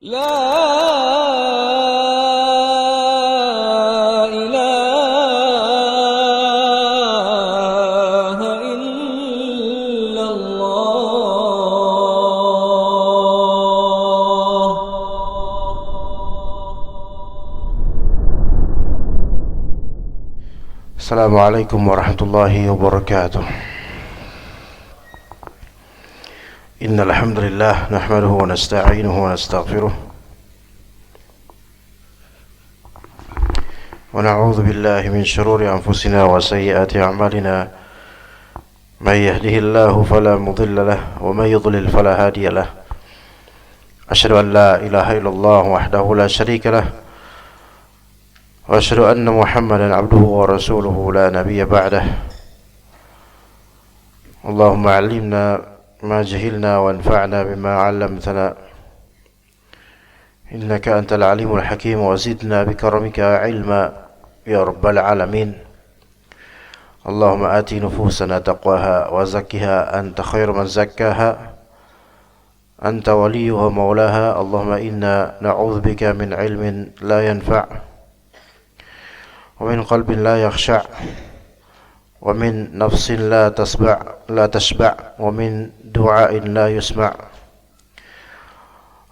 لا إله إلا الله. السلام عليكم ورحمة الله وبركاته. إن الحمد لله نحمده ونستعينه ونستغفره ونعوذ بالله من شرور أنفسنا وسيئات أعمالنا. من يهده الله فلا مضل له ومن يضلل فلا هادي له. أشهد أن لا إله إلا الله وحده لا شريك له وأشهد أن محمدا عبده ورسوله لا نبي بعده. اللهم علمنا ما جهلنا وانفعنا بما علمتنا إنك أنت العليم الحكيم وزدنا بكرمك علما يا رب العالمين. اللهم آت نفوسنا تقواها وزكها أنت خير من زكاها أنت وليها مولاها. اللهم إنا نعوذ بك من علم لا ينفع ومن قلب لا يخشع ومن نفس لا تشبع ومن دعاء لا يسمع.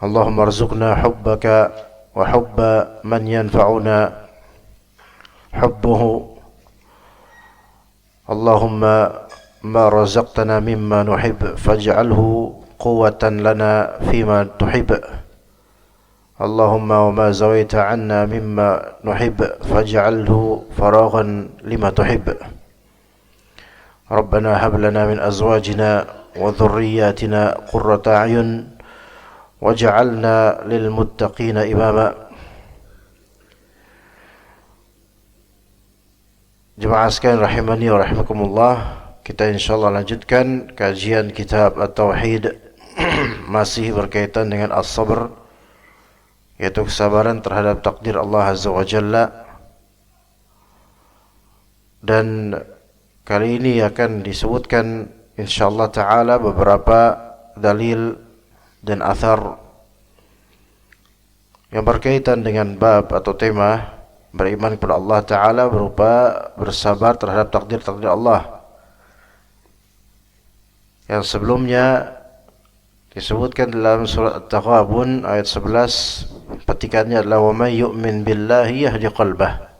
اللهم ارزقنا حبك وحب من ينفعنا حبه. اللهم ما رزقتنا مما نحب فاجعله قوة لنا فيما تحب. اللهم وما زويت عنا مما نحب فاجعله فراغا لما تحب. ربنا هب لنا من أزواجنا وذرياتنا قرة أعين واجعلنا للمتقين إماما. Jemaah sekalian rahimani wa rahimakumullah, kita insyaallah lanjutkan kajian kitab At-Tauhid masih berkaitan dengan as-sabr, yaitu kesabaran terhadap takdir Allah Azza wa Jalla. Dan kali ini akan disebutkan insyaallah ta'ala beberapa dalil dan athar yang berkaitan dengan bab atau tema beriman kepada Allah Ta'ala berupa bersabar terhadap takdir-takdir Allah. Yang sebelumnya disebutkan dalam surat At-Taghabun ayat 11, petikannya adalah wa may yu'min billahi yahdi qalbah.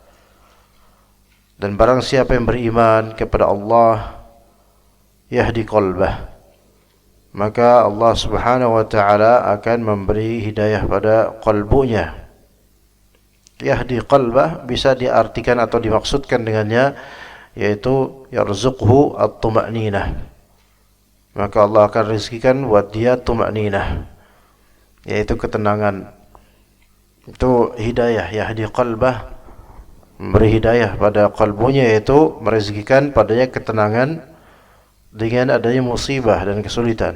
Dan barang siapa yang beriman kepada Allah yahdi qalbah, maka Allah Subhanahu wa taala akan memberi hidayah pada qalbunya. Yahdi qalbah bisa diartikan atau dimaksudkan dengannya yaitu yarzuqhu at-tuma'ninah. Maka Allah akan rizkikan buat dia tuma'ninah, yaitu ketenangan. Itu hidayah, yahdi qalbah, memberi hidayah pada kalbunya, yaitu merezekikan padanya ketenangan dengan adanya musibah dan kesulitan.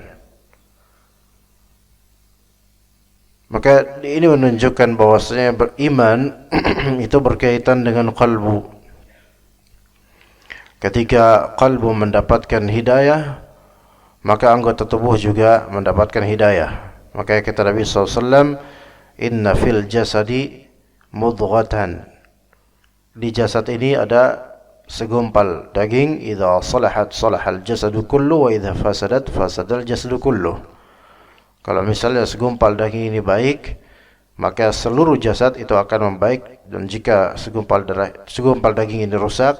Maka ini menunjukkan bahwasanya beriman itu berkaitan dengan kalbu. Ketika kalbu mendapatkan hidayah, maka anggota tubuh juga mendapatkan hidayah. Maka kata Nabi SAW, inna fil jasadi mudghatan. Di jasad ini ada segumpal daging, idza salahat salahal jasadu kullu wa idza fasadat fasadal jasadu kullu. Kalau misalnya segumpal daging ini baik, maka seluruh jasad itu akan membaik, dan jika segumpal daging ini rusak,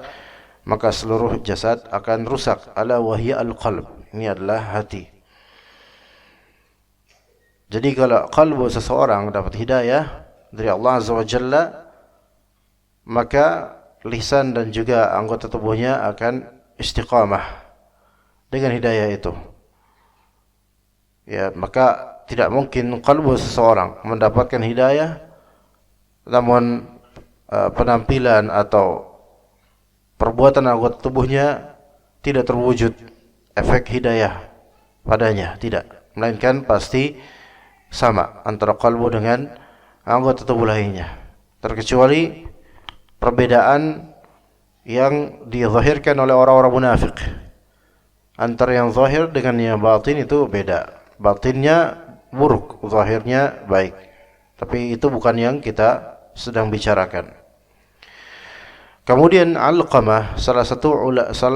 maka seluruh jasad akan rusak. Ala wahya al-qalb. Ini adalah hati. Jadi kalau kalbu seseorang dapat hidayah dari Allah Azza wa Jalla, maka lisan dan juga anggota tubuhnya akan istiqamah dengan hidayah itu. Ya, maka tidak mungkin kalbu seseorang mendapatkan hidayah namun penampilan atau perbuatan anggota tubuhnya tidak terwujud efek hidayah padanya, tidak. Melainkan pasti sama antara kalbu dengan anggota tubuh lainnya, terkecuali perbedaan yang dizahirkan oleh orang-orang munafik. Antara yang zahir dengan yang batin itu beda. Batinnya buruk, zahirnya baik. Tapi itu bukan yang kita sedang bicarakan. Kemudian Alqamah, salah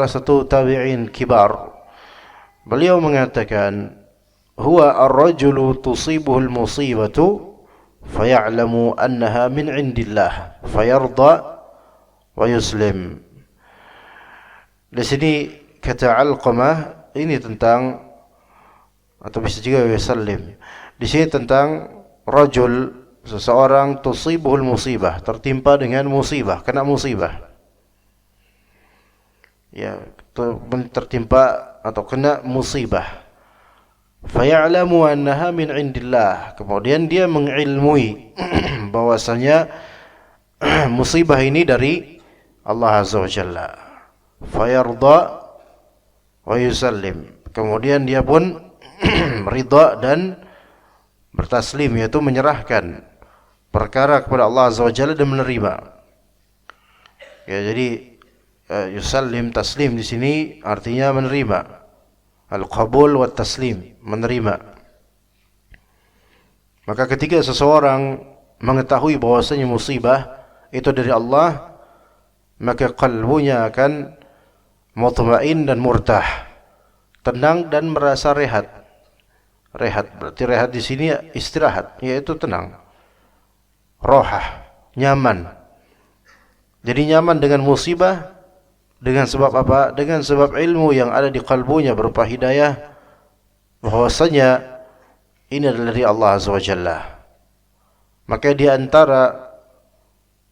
satu tabi'in kibar, beliau mengatakan, huwa ar-rajulu tusibuhu al-musibatu faya'lamu annaha min 'indillah fayarda wa yuslim. Di sini kata Alqamah ini tentang, atau bisa juga yusallim. Di sini tentang rajul, seseorang tusibuhul musibah, tertimpa dengan musibah, kena musibah. Ya, tertimpa atau kena musibah. Faya'lamu annaha min 'indillah. Kemudian dia mengilmui bahwasanya musibah ini dari Allah Azza wa Jalla. Fayarda wa yusallim. Kemudian dia pun ridha dan bertaslim, yaitu menyerahkan perkara kepada Allah Azza wa Jalla dan menerima. Ya, jadi yusallim, taslim di sini artinya menerima. Al-qabul wa taslim, menerima. Maka ketika seseorang mengetahui bahwasanya musibah itu dari Allah, maka kalbunya akan mutmain dan murtah, tenang dan merasa rehat. Rehat berarti rehat di sini istirahat, yaitu tenang. Rohah, nyaman. Jadi nyaman dengan musibah dengan sebab apa? Dengan sebab ilmu yang ada di kalbunya berupa hidayah bahwasanya ini adalah dari Allah Azza wa Jalla. Maka di antara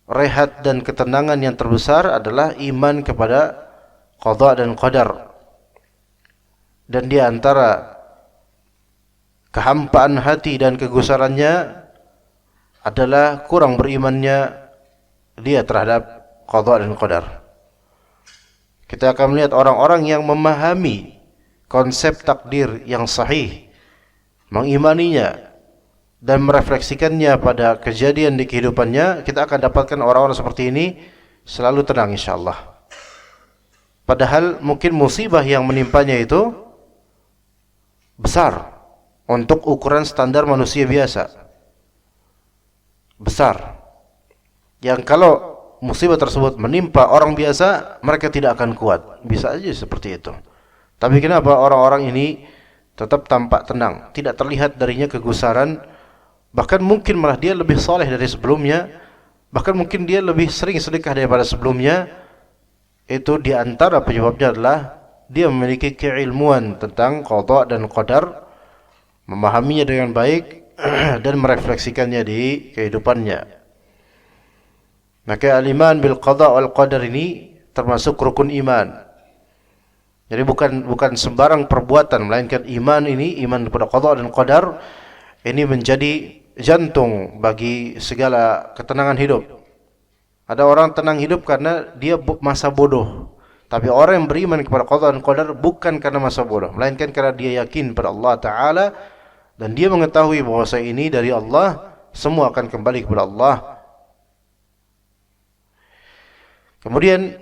rehat dan ketenangan yang terbesar adalah iman kepada qada dan qadar. Dan di antara kehampaan hati dan kegusarannya adalah kurang berimannya dia terhadap qada dan qadar. Kita akan melihat orang-orang yang memahami konsep takdir yang sahih, mengimaninya dan merefleksikannya pada kejadian di kehidupannya, kita akan dapatkan orang-orang seperti ini selalu tenang insyaallah. Padahal mungkin musibah yang menimpanya itu besar untuk ukuran standar manusia biasa. Besar. Yang kalau musibah tersebut menimpa orang biasa, mereka tidak akan kuat. Bisa aja seperti itu. Tapi kenapa orang-orang ini tetap tampak tenang, tidak terlihat darinya kegusaran, bahkan mungkin malah dia lebih saleh dari sebelumnya, bahkan mungkin dia lebih sering sedekah daripada sebelumnya. Itu di antara penyebabnya adalah dia memiliki keilmuan tentang qada dan qadar, memahaminya dengan baik dan merefleksikannya di kehidupannya. Maka al-iman bil qada wal qadar ini termasuk rukun iman. Jadi bukan sembarang perbuatan, melainkan iman ini, iman kepada qada dan qadar ini menjadi jantung bagi segala ketenangan hidup. Ada orang tenang hidup karena dia masa bodoh. Tapi orang yang beriman kepada qada dan qadar bukan karena masa bodoh, melainkan karena dia yakin pada Allah Ta'ala dan dia mengetahui bahwa ini dari Allah, semua akan kembali kepada Allah. Kemudian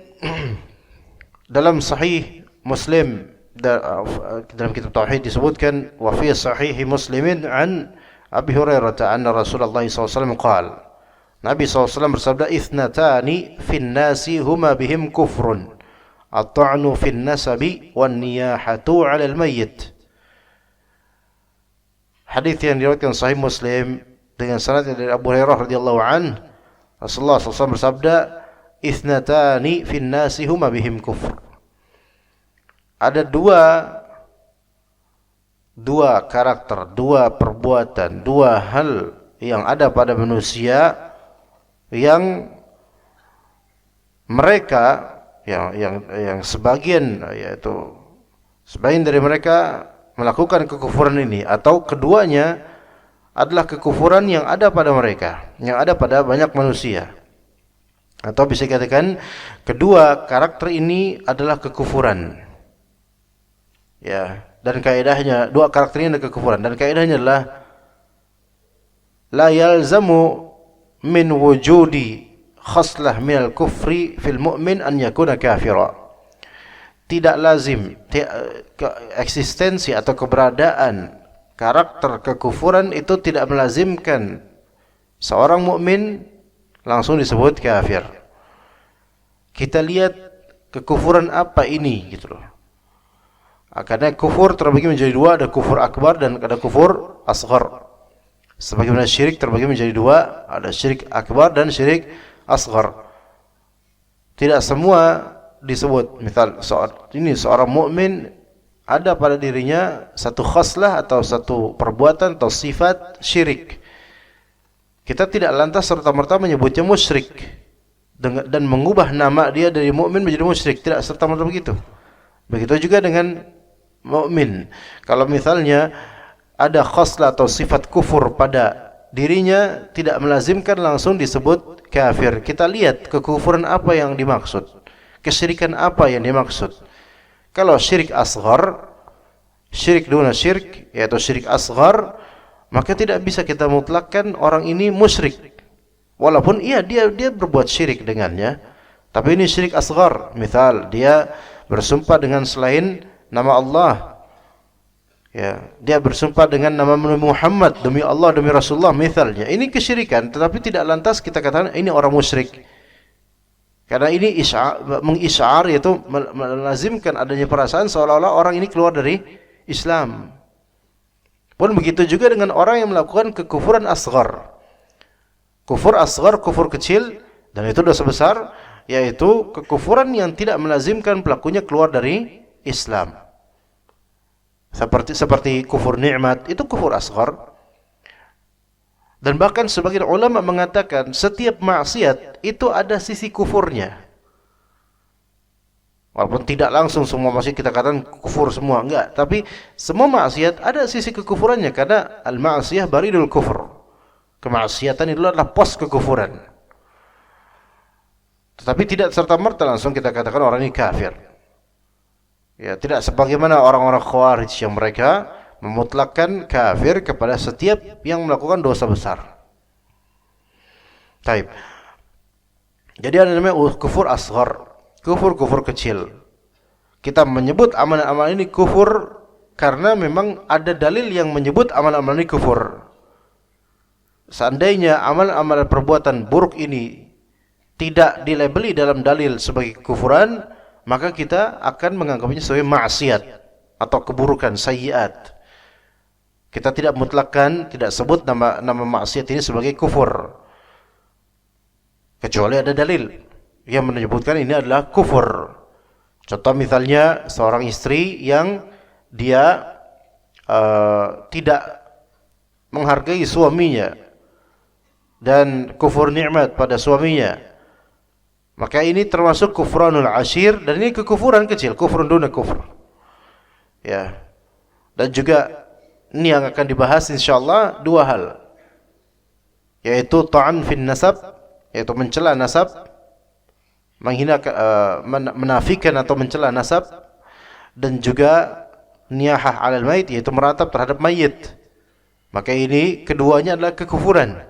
dalam sahih Muslim, dalam kitab tauhid disebutkan, wa fi sahih Muslimin an Abi Hurairah anna Rasulullah SAW qala, Nabi SAW bersabda, ithnatani fin nasi huma bihim kufrun, at-ta'nu fin nasabi wan niyahatu 'ala al-mayyit. Hadis yang diriwayatkan sahih Muslim dengan sanad dari Abu Hurairah radhiyallahu anhu, Rasulullah SAW bersabda, ithnatani fin nasi huma bihim kufr. Ada dua karakter, dua perbuatan, dua hal yang ada pada manusia yang mereka yang sebagian, yaitu sebagian dari mereka melakukan kekufuran ini, atau keduanya adalah kekufuran yang ada pada mereka, yang ada pada banyak manusia. Atau bisa dikatakan kedua karakter ini adalah kekufuran. Ya, dan kaidahnya dua karakter ini adalah kekufuran, dan kaidahnya adalah la yalzamu min wujudi khaslah minal kufri fil mu'min an yakuna kafira. Tidak lazim eksistensi atau keberadaan karakter kekufuran itu tidak melazimkan Seorang mukmin langsung disebut kafir. Kita lihat kekufuran apa ini gitu loh. Karena kufur terbagi menjadi dua, ada kufur akbar dan ada kufur asghar. Sebagaimana syirik terbagi menjadi dua, ada syirik akbar dan syirik asghar. Tidak semua disebut. Misal seorang mukmin ada pada dirinya satu khaslah atau satu perbuatan atau sifat syirik. Kita tidak lantas serta-merta menyebutnya musyrik dan mengubah nama dia dari mukmin menjadi musyrik, tidak serta-merta begitu. Begitu juga dengan mukmin. Kalau misalnya ada khaslah atau sifat kufur pada dirinya, tidak melazimkan langsung disebut kafir. Kita lihat kekufuran apa yang dimaksud, kesyirikan apa yang dimaksud. Kalau syirik asghar, syirik duna syirik, yaitu syirik asghar, maka tidak bisa kita mutlakkan orang ini musyrik. Walaupun iya dia berbuat syirik dengannya, tapi ini syirik asghar. Misal dia bersumpah dengan selain nama Allah. Ya, dia bersumpah dengan nama Muhammad, demi Allah, demi Rasulullah misalnya. Ini kesyirikan, tetapi tidak lantas kita katakan ini orang musyrik. Karena ini mengisyar, yaitu melazimkan adanya perasaan seolah-olah orang ini keluar dari Islam. Pun begitu juga dengan orang yang melakukan kekufuran asghar. Kufur asghar, kufur kecil, dan itu dosa besar, yaitu kekufuran yang tidak melazimkan pelakunya keluar dari Islam. Seperti kufur nikmat, itu kufur asghar. Dan bahkan sebagian ulama mengatakan setiap maksiat itu ada sisi kufurnya. Walaupun tidak langsung semua maksiat kita katakan kufur semua, enggak. Tapi semua maksiat ada sisi kekufurannya, karena al-ma'siyah baridul kufur. Kemaksiatan itu adalah pos kekufuran. Tetapi tidak serta-merta langsung kita katakan orang ini kafir. Ya, tidak sebagaimana orang-orang Khawarij yang mereka memutlakkan kafir kepada setiap yang melakukan dosa besar. Taib. Jadi ada namanya kufur asghar, kufur kecil. Kita menyebut amalan-amalan ini kufur karena memang ada dalil yang menyebut amalan-amalan ini kufur. Seandainya amalan-amalan perbuatan buruk ini tidak dilabeli dalam dalil sebagai kekufuran, maka kita akan menganggapnya sebagai maksiat atau keburukan, sayyiat. Kita tidak mutlakkan, tidak sebut nama maksiat ini sebagai kufur, kecuali ada dalil yang menyebutkan ini adalah kufur. Contoh misalnya seorang istri yang dia tidak menghargai suaminya dan kufur nikmat pada suaminya, maka ini termasuk kufranul ashir, dan ini kekufuran kecil, kufrun duna kufur. Ya. Dan juga ini yang akan dibahas insyaallah dua hal, yaitu ta'an fin nasab, yaitu mencela nasab, menghina, menafikan atau mencela nasab, dan juga niyahah 'alal mayit, yaitu meratap terhadap mayit. Maka ini keduanya adalah kekufuran.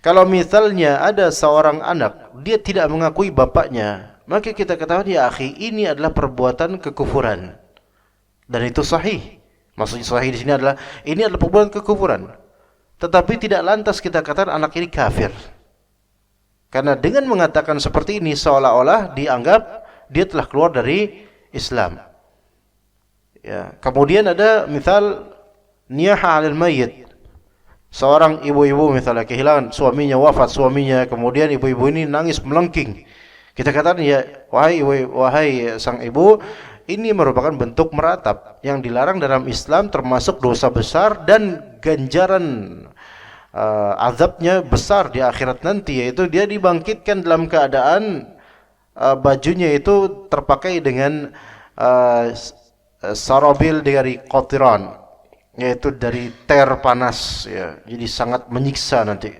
Kalau misalnya ada seorang anak, dia tidak mengakui bapaknya, maka kita katakan, ya akhi, ini adalah perbuatan kekufuran. Dan itu sahih. Maksudnya sahih di sini adalah, ini adalah perbuatan kekufuran. Tetapi tidak lantas kita katakan anak ini kafir. Karena dengan mengatakan seperti ini, seolah-olah dianggap dia telah keluar dari Islam. Ya. Kemudian ada misal niyaha 'alal mayyit. Seorang ibu-ibu misalnya kehilangan suaminya, wafat suaminya, kemudian ibu-ibu ini nangis melengking. Kita katakan, ya wahai sang ibu, ini merupakan bentuk meratap yang dilarang dalam Islam, termasuk dosa besar dan ganjaran azabnya besar di akhirat nanti, yaitu dia dibangkitkan dalam keadaan bajunya itu terpakai dengan sarabil dari qatiran, yaitu dari ter panas, ya. Jadi sangat menyiksa nanti.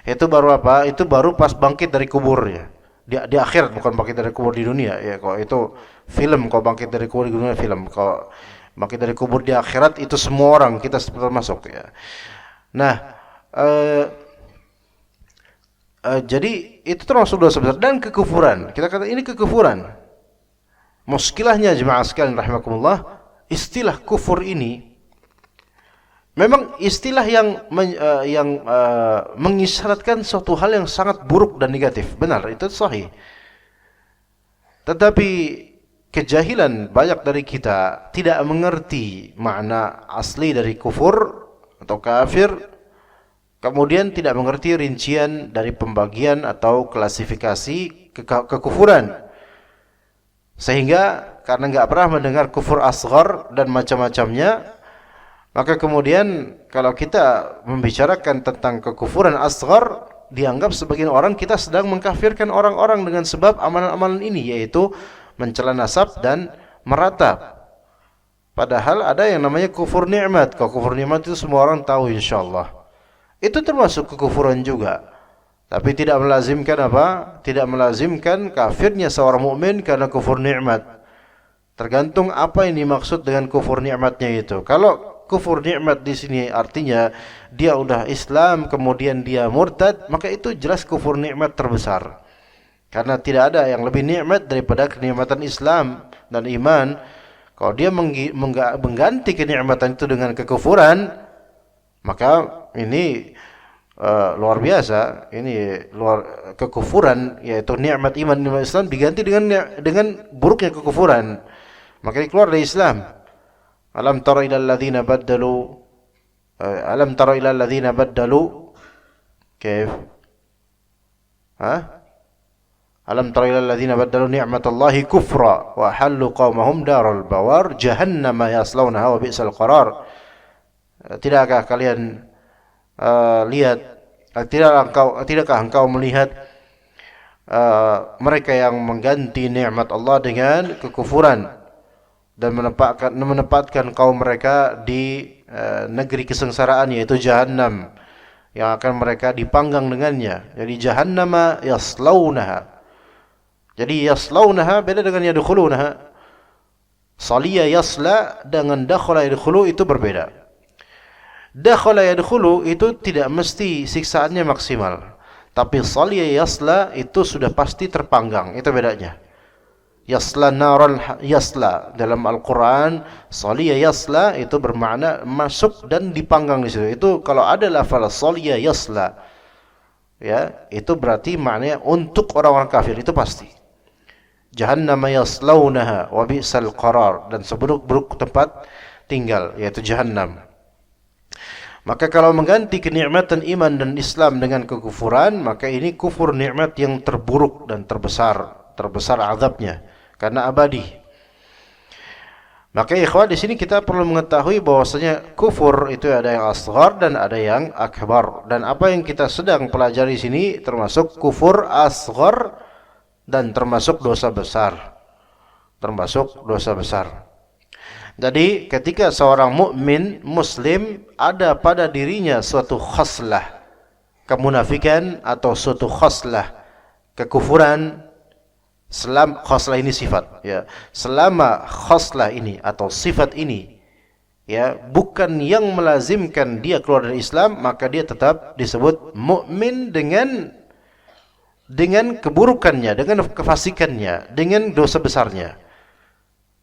Itu baru apa? Itu baru pas bangkit dari kuburnya. Di akhirat, bukan bangkit dari kubur di dunia. Ya, kalau itu film, kalau bangkit dari kubur di dunia film. Kalau bangkit dari kubur di akhirat itu semua orang, kita termasuk, ya. Nah, jadi itu termasuk dosa besar dan kekufuran. Kita kata ini kekufuran. Muskilahnya jemaah sekalian rahimakumullah, istilah kufur ini Memang istilah yang mengisyaratkan suatu hal yang sangat buruk dan negatif. Benar, itu sahih. Tetapi kejahilan banyak dari kita tidak mengerti makna asli dari kufur atau kafir, kemudian tidak mengerti rincian dari pembagian atau klasifikasi kekufuran. Sehingga karena nggak pernah mendengar kufur asghar dan macam-macamnya, maka kemudian kalau kita membicarakan tentang kekufuran asghar, dianggap sebagian orang kita sedang mengkafirkan orang-orang dengan sebab amalan-amalan ini, yaitu mencela nasab dan meratap. Padahal ada yang namanya kufur nikmat. Kalau kufur nikmat itu semua orang tahu insyaallah. Itu termasuk kekufuran juga. Tapi tidak melazimkan apa? Tidak melazimkan kafirnya seorang mukmin karena kufur nikmat. Tergantung apa yang dimaksud dengan kufur nikmatnya itu. Kalau kufur nikmat di sini artinya dia udah Islam kemudian dia murtad, maka itu jelas kufur nikmat terbesar. Karena tidak ada yang lebih nikmat daripada kenikmatan Islam dan iman. Kalau dia mengganti kenikmatan itu dengan kekufuran, maka ini luar biasa. Ini luar kekufuran, yaitu nikmat iman dan Islam diganti dengan buruknya kekufuran. Maka dia keluar dari Islam. Alam tara ila alladhina baddalu kayf? Alam tara ila alladhina baddalu ni'matallahi kufra wa halu qaumahum daral bawar jahannama yaslawnaha wa bi'sal qarar. Tidakkah kalian lihat, tidakkah engkau melihat mereka yang mengganti nikmat Allah dengan kekufuran dan menempatkan kaum mereka di negeri kesengsaraan, yaitu Jahannam, yang akan mereka dipanggang dengannya. Jadi Jahannama yaslaunaha. Jadi yaslaunaha beda dengan yadkhulunaha. Saliya yasla dengan dakhala yadkhulu itu berbeda. Dakhala yadkhulu itu tidak mesti siksaannya maksimal. Tapi saliya yasla itu sudah pasti terpanggang. Itu bedanya. Yasla naran yasla dalam Al-Quran, saliya yasla itu bermakna masuk dan dipanggang di situ. Itu kalau ada lafal saliya yasla, ya, itu berarti maknanya untuk orang-orang kafir, itu pasti. Jahannam yaslaunaha wa bi'sal qarar, dan seburuk-buruk tempat tinggal, yaitu Jahannam. Maka kalau mengganti kenikmatan iman dan Islam dengan kekufuran, maka ini kufur nikmat yang terburuk dan terbesar azabnya karena abadi. Maka ikhwan, di sini kita perlu mengetahui bahwasanya kufur itu ada yang asghar dan ada yang akbar. Dan apa yang kita sedang pelajari di sini termasuk kufur asghar dan termasuk dosa besar. Termasuk dosa besar. Jadi ketika seorang mukmin muslim ada pada dirinya suatu khaslah kemunafikan atau suatu khaslah kekufuran, khaslah ini sifat, ya. Selama khaslah ini atau sifat ini, ya, bukan yang melazimkan dia keluar dari Islam, maka dia tetap disebut mukmin dengan keburukannya, dengan kefasikannya, dengan dosa besarnya.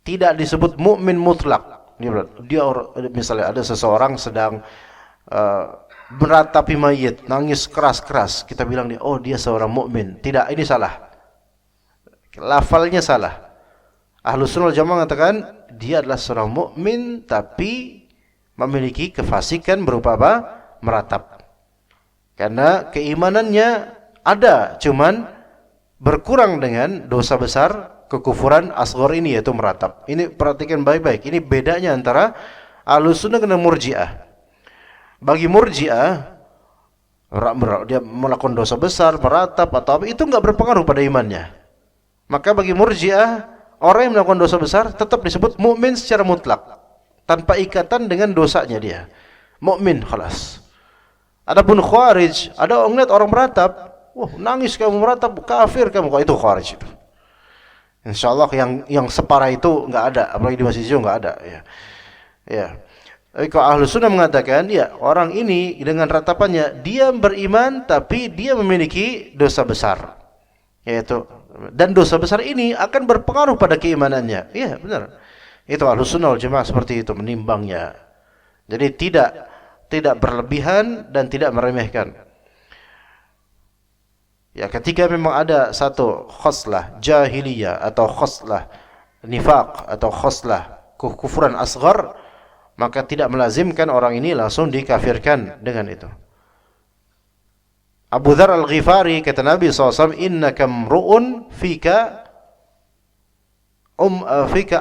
Tidak disebut mukmin mutlak. Dia misalnya ada seseorang sedang meratapi mayit, nangis keras-keras, kita bilang dia, oh dia seorang mukmin. Tidak, ini salah. Lafalnya salah. Ahlus Sunnah wal Jamaah mengatakan dia adalah seorang mukmin tapi memiliki kefasikan berupa apa? Meratap. Karena keimanannya ada, cuman berkurang dengan dosa besar kekufuran asghar ini, yaitu meratap. Ini perhatikan baik-baik. Ini bedanya antara Ahlus Sunnah dengan Murji'ah. Bagi Murji'ah, dia melakukan dosa besar, meratap atau apa, itu enggak berpengaruh pada imannya. Maka bagi Murji'ah, orang yang melakukan dosa besar tetap disebut mukmin secara mutlak, tanpa ikatan dengan dosanya dia. Mukmin khalas. Adapun Khawarij, ada orang lihat orang meratap, wah, nangis kamu, meratap, kafir kamu. Kok itu Khawarij itu? Insyaallah yang separah itu enggak ada, apalagi di masjid juga enggak ada, ya. Ya. Tapi kalau Ahlus Sunnah mengatakan, ya, orang ini dengan ratapannya dia beriman tapi dia memiliki dosa besar. Yaitu, dan dosa besar ini akan berpengaruh pada keimanannya. Iya, benar. Itu Ahlus Sunnah wal Jamaah seperti itu menimbangnya. Jadi tidak tidak berlebihan dan tidak meremehkan. Ya, ketika memang ada satu khoslah jahiliyah atau khoslah nifaq atau khoslah kufuran asghar, maka tidak melazimkan orang ini langsung dikafirkan dengan itu. Abu Dzar Al-Ghifari kata Nabi SAW, innaka mru'un fika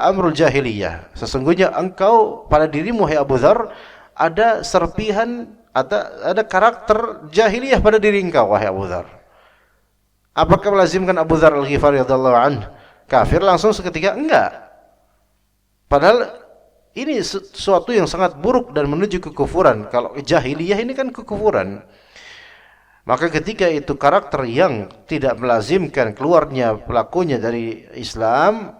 amrul jahiliyah. Sesungguhnya engkau pada dirimu, hai Abu Dzar, ada serpihan, ada karakter jahiliyah pada diri engkau, wahai Abu Dzar. Apakah melazimkan Abu Dzar Al-Ghifari radhiyallahu anhu kafir langsung seketika? Enggak. Padahal ini sesuatu yang sangat buruk dan menuju kekufuran. Kalau jahiliyah ini kan kekufuran. Maka ketika itu karakter yang tidak melazimkan keluarnya pelakunya dari Islam,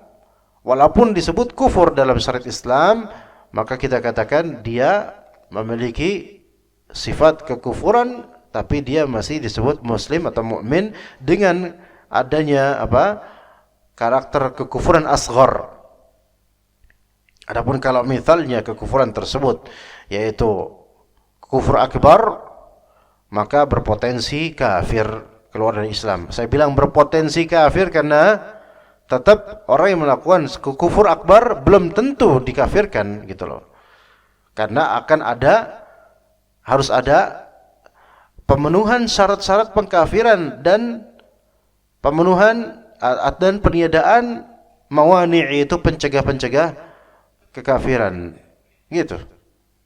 walaupun disebut kufur dalam syariat Islam, maka kita katakan dia memiliki sifat kekufuran, tapi dia masih disebut muslim atau mukmin dengan adanya karakter kekufuran asghar. Adapun kalau misalnya kekufuran tersebut yaitu kufur akbar, maka berpotensi kafir, keluar dari Islam. Saya bilang berpotensi kafir karena tetap orang yang melakukan kufur akbar belum tentu dikafirkan gitu loh. Karena harus ada pemenuhan syarat-syarat pengkafiran dan pemenuhan dan peniadaan mawani', itu pencegah-pencegah kekafiran gitu.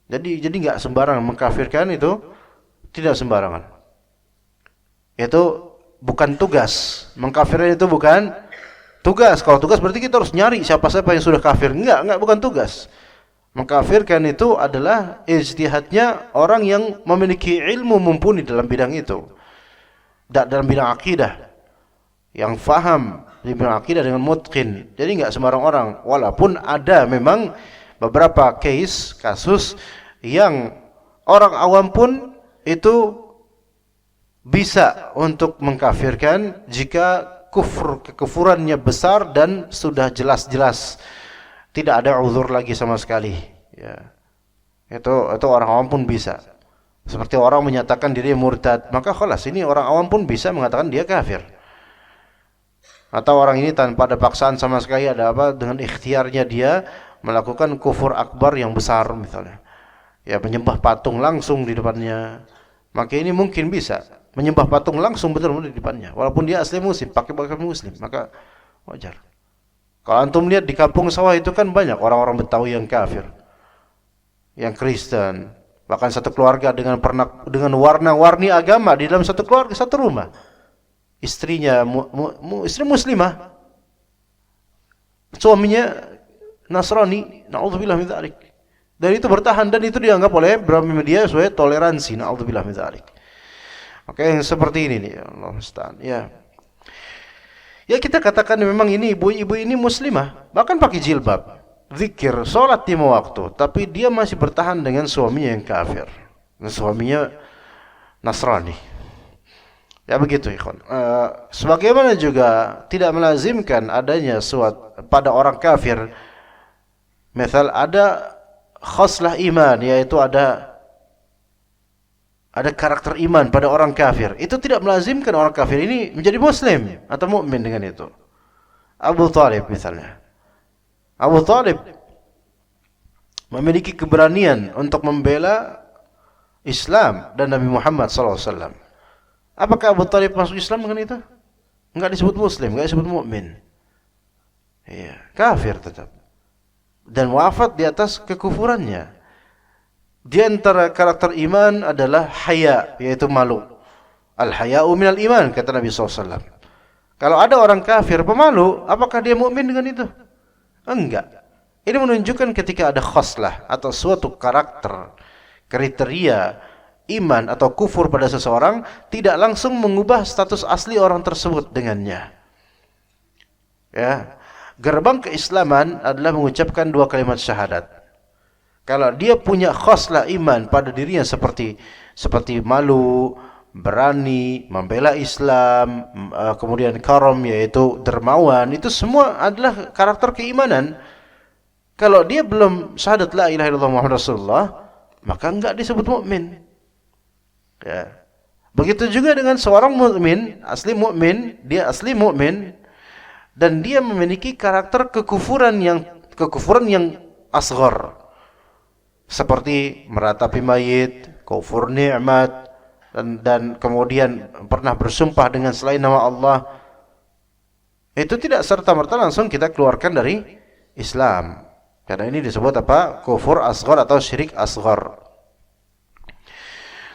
Jadi enggak sembarangan mengkafirkan, itu tidak sembarangan. Itu bukan tugas. Mengkafirkan itu bukan tugas. Kalau tugas berarti kita harus nyari siapa-siapa yang sudah kafir. Enggak bukan tugas. Mengkafirkan itu adalah ijtihadnya orang yang memiliki ilmu mumpuni dalam bidang itu. Dalam bidang akidah, yang faham di bidang akidah dengan mutqin. Jadi enggak sembarang orang. Walaupun ada memang beberapa kasus yang orang awam pun itu bisa untuk mengkafirkan jika kekufurannya besar dan sudah jelas-jelas tidak ada uzur lagi sama sekali, ya. Itu orang awam pun bisa. Seperti orang menyatakan diri murtad, maka khalas, ini orang awam pun bisa mengatakan dia kafir. Atau orang ini tanpa ada paksaan sama sekali, dengan ikhtiarnya dia melakukan kufur akbar yang besar misalnya. Ya, menyembah patung langsung di depannya. Maka ini mungkin bisa menyembah patung langsung betul-betul di depannya. Walaupun dia asli muslim, pakai pakaian muslim, maka wajar. Kalau antum lihat di kampung sawah itu kan banyak orang-orang Betawi yang kafir, yang Kristen, bahkan satu keluarga dengan warna-warni agama di dalam satu keluarga, satu rumah. Istrinya istri muslimah, suaminya Nasrani, naudzubillah min dzalik. Dan itu bertahan, dan itu dianggap oleh beberapa media sebagai toleransi, naudzubillah min dzalik. Oke, yang seperti ini nih, Allah musta'an. Ya kita katakan memang ini ibu-ibu ini muslimah, bahkan pakai jilbab, zikir, sholat 5 waktu, tapi dia masih bertahan dengan suaminya yang kafir, dan suaminya Nasrani. Ya begitu, ikhwan. Sebagaimana juga tidak melazimkan adanya pada orang kafir, misal ada khoslah iman, yaitu ada karakter iman pada orang kafir, itu tidak melazimkan orang kafir ini menjadi muslim atau mukmin dengan itu. Abu Thalib misalnya. Abu Thalib memiliki keberanian untuk membela Islam dan Nabi Muhammad SAW. Apakah Abu Thalib masuk Islam dengan itu? Enggak disebut muslim, enggak disebut mukmin. Iya, kafir tetap. Dan wafat di atas kekufurannya. Di antara karakter iman adalah haya, yaitu malu. Al-haya'u minal iman, kata Nabi SAW. Kalau ada orang kafir pemalu, apakah dia mukmin dengan itu? Enggak. Ini menunjukkan ketika ada khoslah atau suatu karakter, kriteria iman atau kufur pada seseorang, tidak langsung mengubah status asli orang tersebut dengannya. Ya, gerbang keislaman adalah mengucapkan 2 kalimat syahadat. Kalau dia punya khoslah iman pada dirinya seperti malu, berani, membela Islam, kemudian karam, yaitu dermawan, itu semua adalah karakter keimanan. Kalau dia belum syahadat la ilaha illallah Muhammad Rasulullah, maka enggak disebut mukmin. Ya. Begitu juga dengan seorang mukmin, dia asli mukmin dan dia memiliki karakter kekufuran yang asghar. Seperti meratapi mayit, kufur nikmat dan kemudian pernah bersumpah dengan selain nama Allah. Itu tidak serta-merta langsung kita keluarkan dari Islam. Karena ini disebut apa? Kufur asghar atau syirik asghar.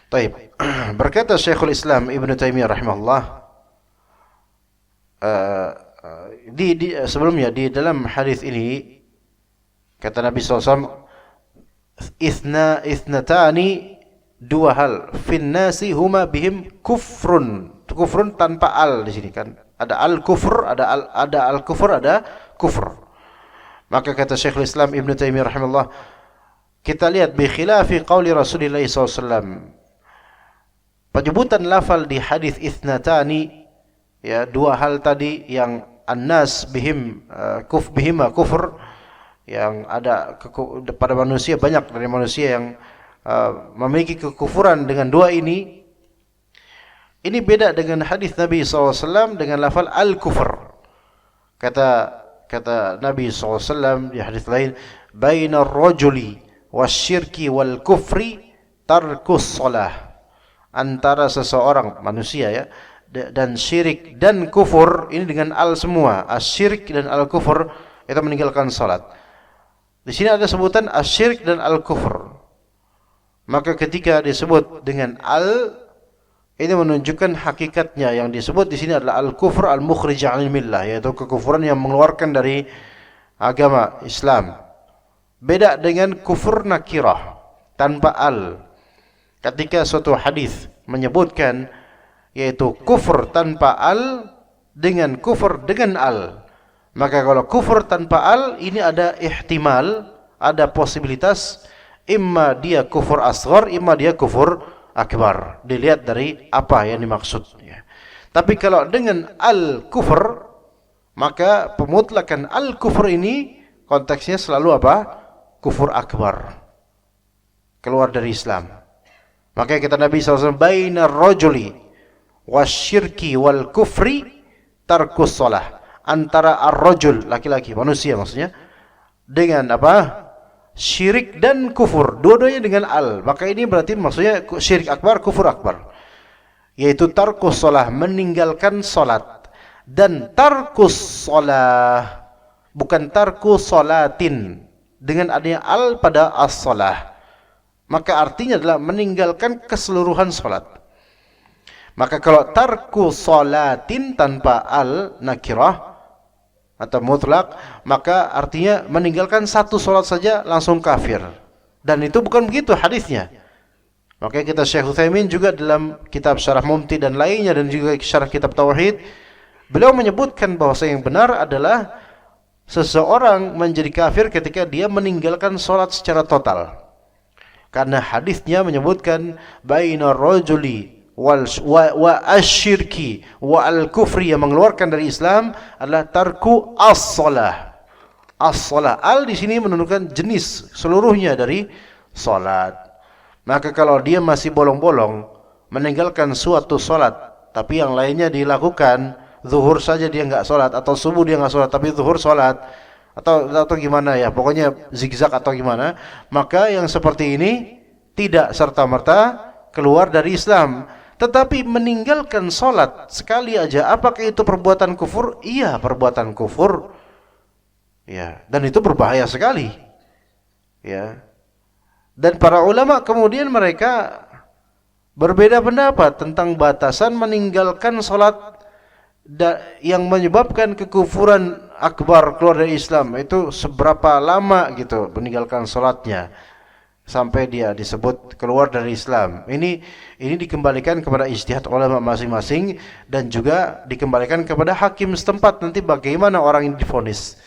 Baik. Berkata Syekhul Islam Ibnu Taimiyah rahimahullah sebelumnya di dalam hadis ini kata Nabi SAW, ithnatani, dua hal, fin nasi huma bihim kufrun tanpa al di sini kan. Ada al-kufur, ada al-kufur, ada kufur. Maka kata Syekhul Islam Ibn Taimiyah rahimahullah, kita lihat bi khilafi qauli Rasulullah SAW. Penyebutan lafal di hadis ithnatani, ya, dua hal tadi yang annas bihim bihima kufur, yang ada pada manusia, banyak dari manusia yang memiliki kekufuran dengan dua ini. Ini beda dengan hadis Nabi SAW dengan lafal al-kufr. Kata Nabi SAW di hadis lain, bainar rajuli wasyirki wal kufri tarkus shalah. Antara seseorang manusia, ya, dan syirik dan kufur, ini dengan al semua, asyirik dan al-kufur, itu meninggalkan salat. Di sini ada sebutan asyirik dan al-kufur. Maka ketika disebut dengan al, ini menunjukkan hakikatnya. Yang disebut di sini adalah al-kufur al-mukhrij 'anil millah, yaitu kekufuran yang mengeluarkan dari agama Islam. Beda dengan kufur nakirah tanpa al. Ketika suatu hadis menyebutkan yaitu kufur tanpa al dengan kufur dengan al, maka kalau kufur tanpa al ini ada ihtimal, ada posibilitas, imma dia kufur asghar, imma dia kufur akbar. Dilihat dari apa yang dimaksud, ya. Tapi kalau dengan al-kufur, maka pemutlakan al-kufur ini konteksnya selalu apa? Kufur akbar, keluar dari Islam. Makanya kata Nabi SAW, bainar rajuli wasyirki wal kufri tarkus shalah. Antara ar-rajul, laki-laki, manusia maksudnya, dengan apa? Syirik dan kufur, dua-duanya dengan al. Maka ini berarti maksudnya syirik akbar, kufur akbar, yaitu tarkus shalah, meninggalkan salat. Dan tarkus shalah, bukan tarkus shalatin, dengan adanya al pada as-shalah, maka artinya adalah meninggalkan keseluruhan salat. Maka kalau tarku salatin tanpa al nakirah atau mutlak, maka artinya meninggalkan satu salat saja langsung kafir. Dan itu bukan begitu hadisnya. Makanya kita Syekh Utsaimin juga dalam kitab Syarah Mumti dan lainnya, dan juga syarah kitab Tauhid, beliau menyebutkan bahwa yang benar adalah seseorang menjadi kafir ketika dia meninggalkan salat secara total. Karena hadisnya menyebutkan bainar rajuli wa asyirki wa al-kufri, yang mengeluarkan dari Islam adalah tarku as-shalah. As-shalah, al di sini menunjukkan jenis seluruhnya dari salat. Maka kalau dia masih bolong-bolong meninggalkan suatu salat, tapi yang lainnya dilakukan, zuhur saja dia enggak salat, atau subuh dia enggak salat tapi zuhur salat, atau gimana ya, pokoknya zigzag atau gimana, maka yang seperti ini tidak serta-merta keluar dari Islam, tetapi meninggalkan salat sekali aja. Apakah itu perbuatan kufur? Iya, perbuatan kufur, ya, dan itu berbahaya sekali, ya. Dan para ulama kemudian mereka berbeda pendapat tentang batasan meninggalkan salat yang menyebabkan kekufuran akbar, keluar dari Islam, itu seberapa lama gitu meninggalkan salatnya sampai dia disebut keluar dari Islam. Ini dikembalikan kepada ijtihad ulama masing-masing, dan juga dikembalikan kepada hakim setempat nanti bagaimana orang ini divonis.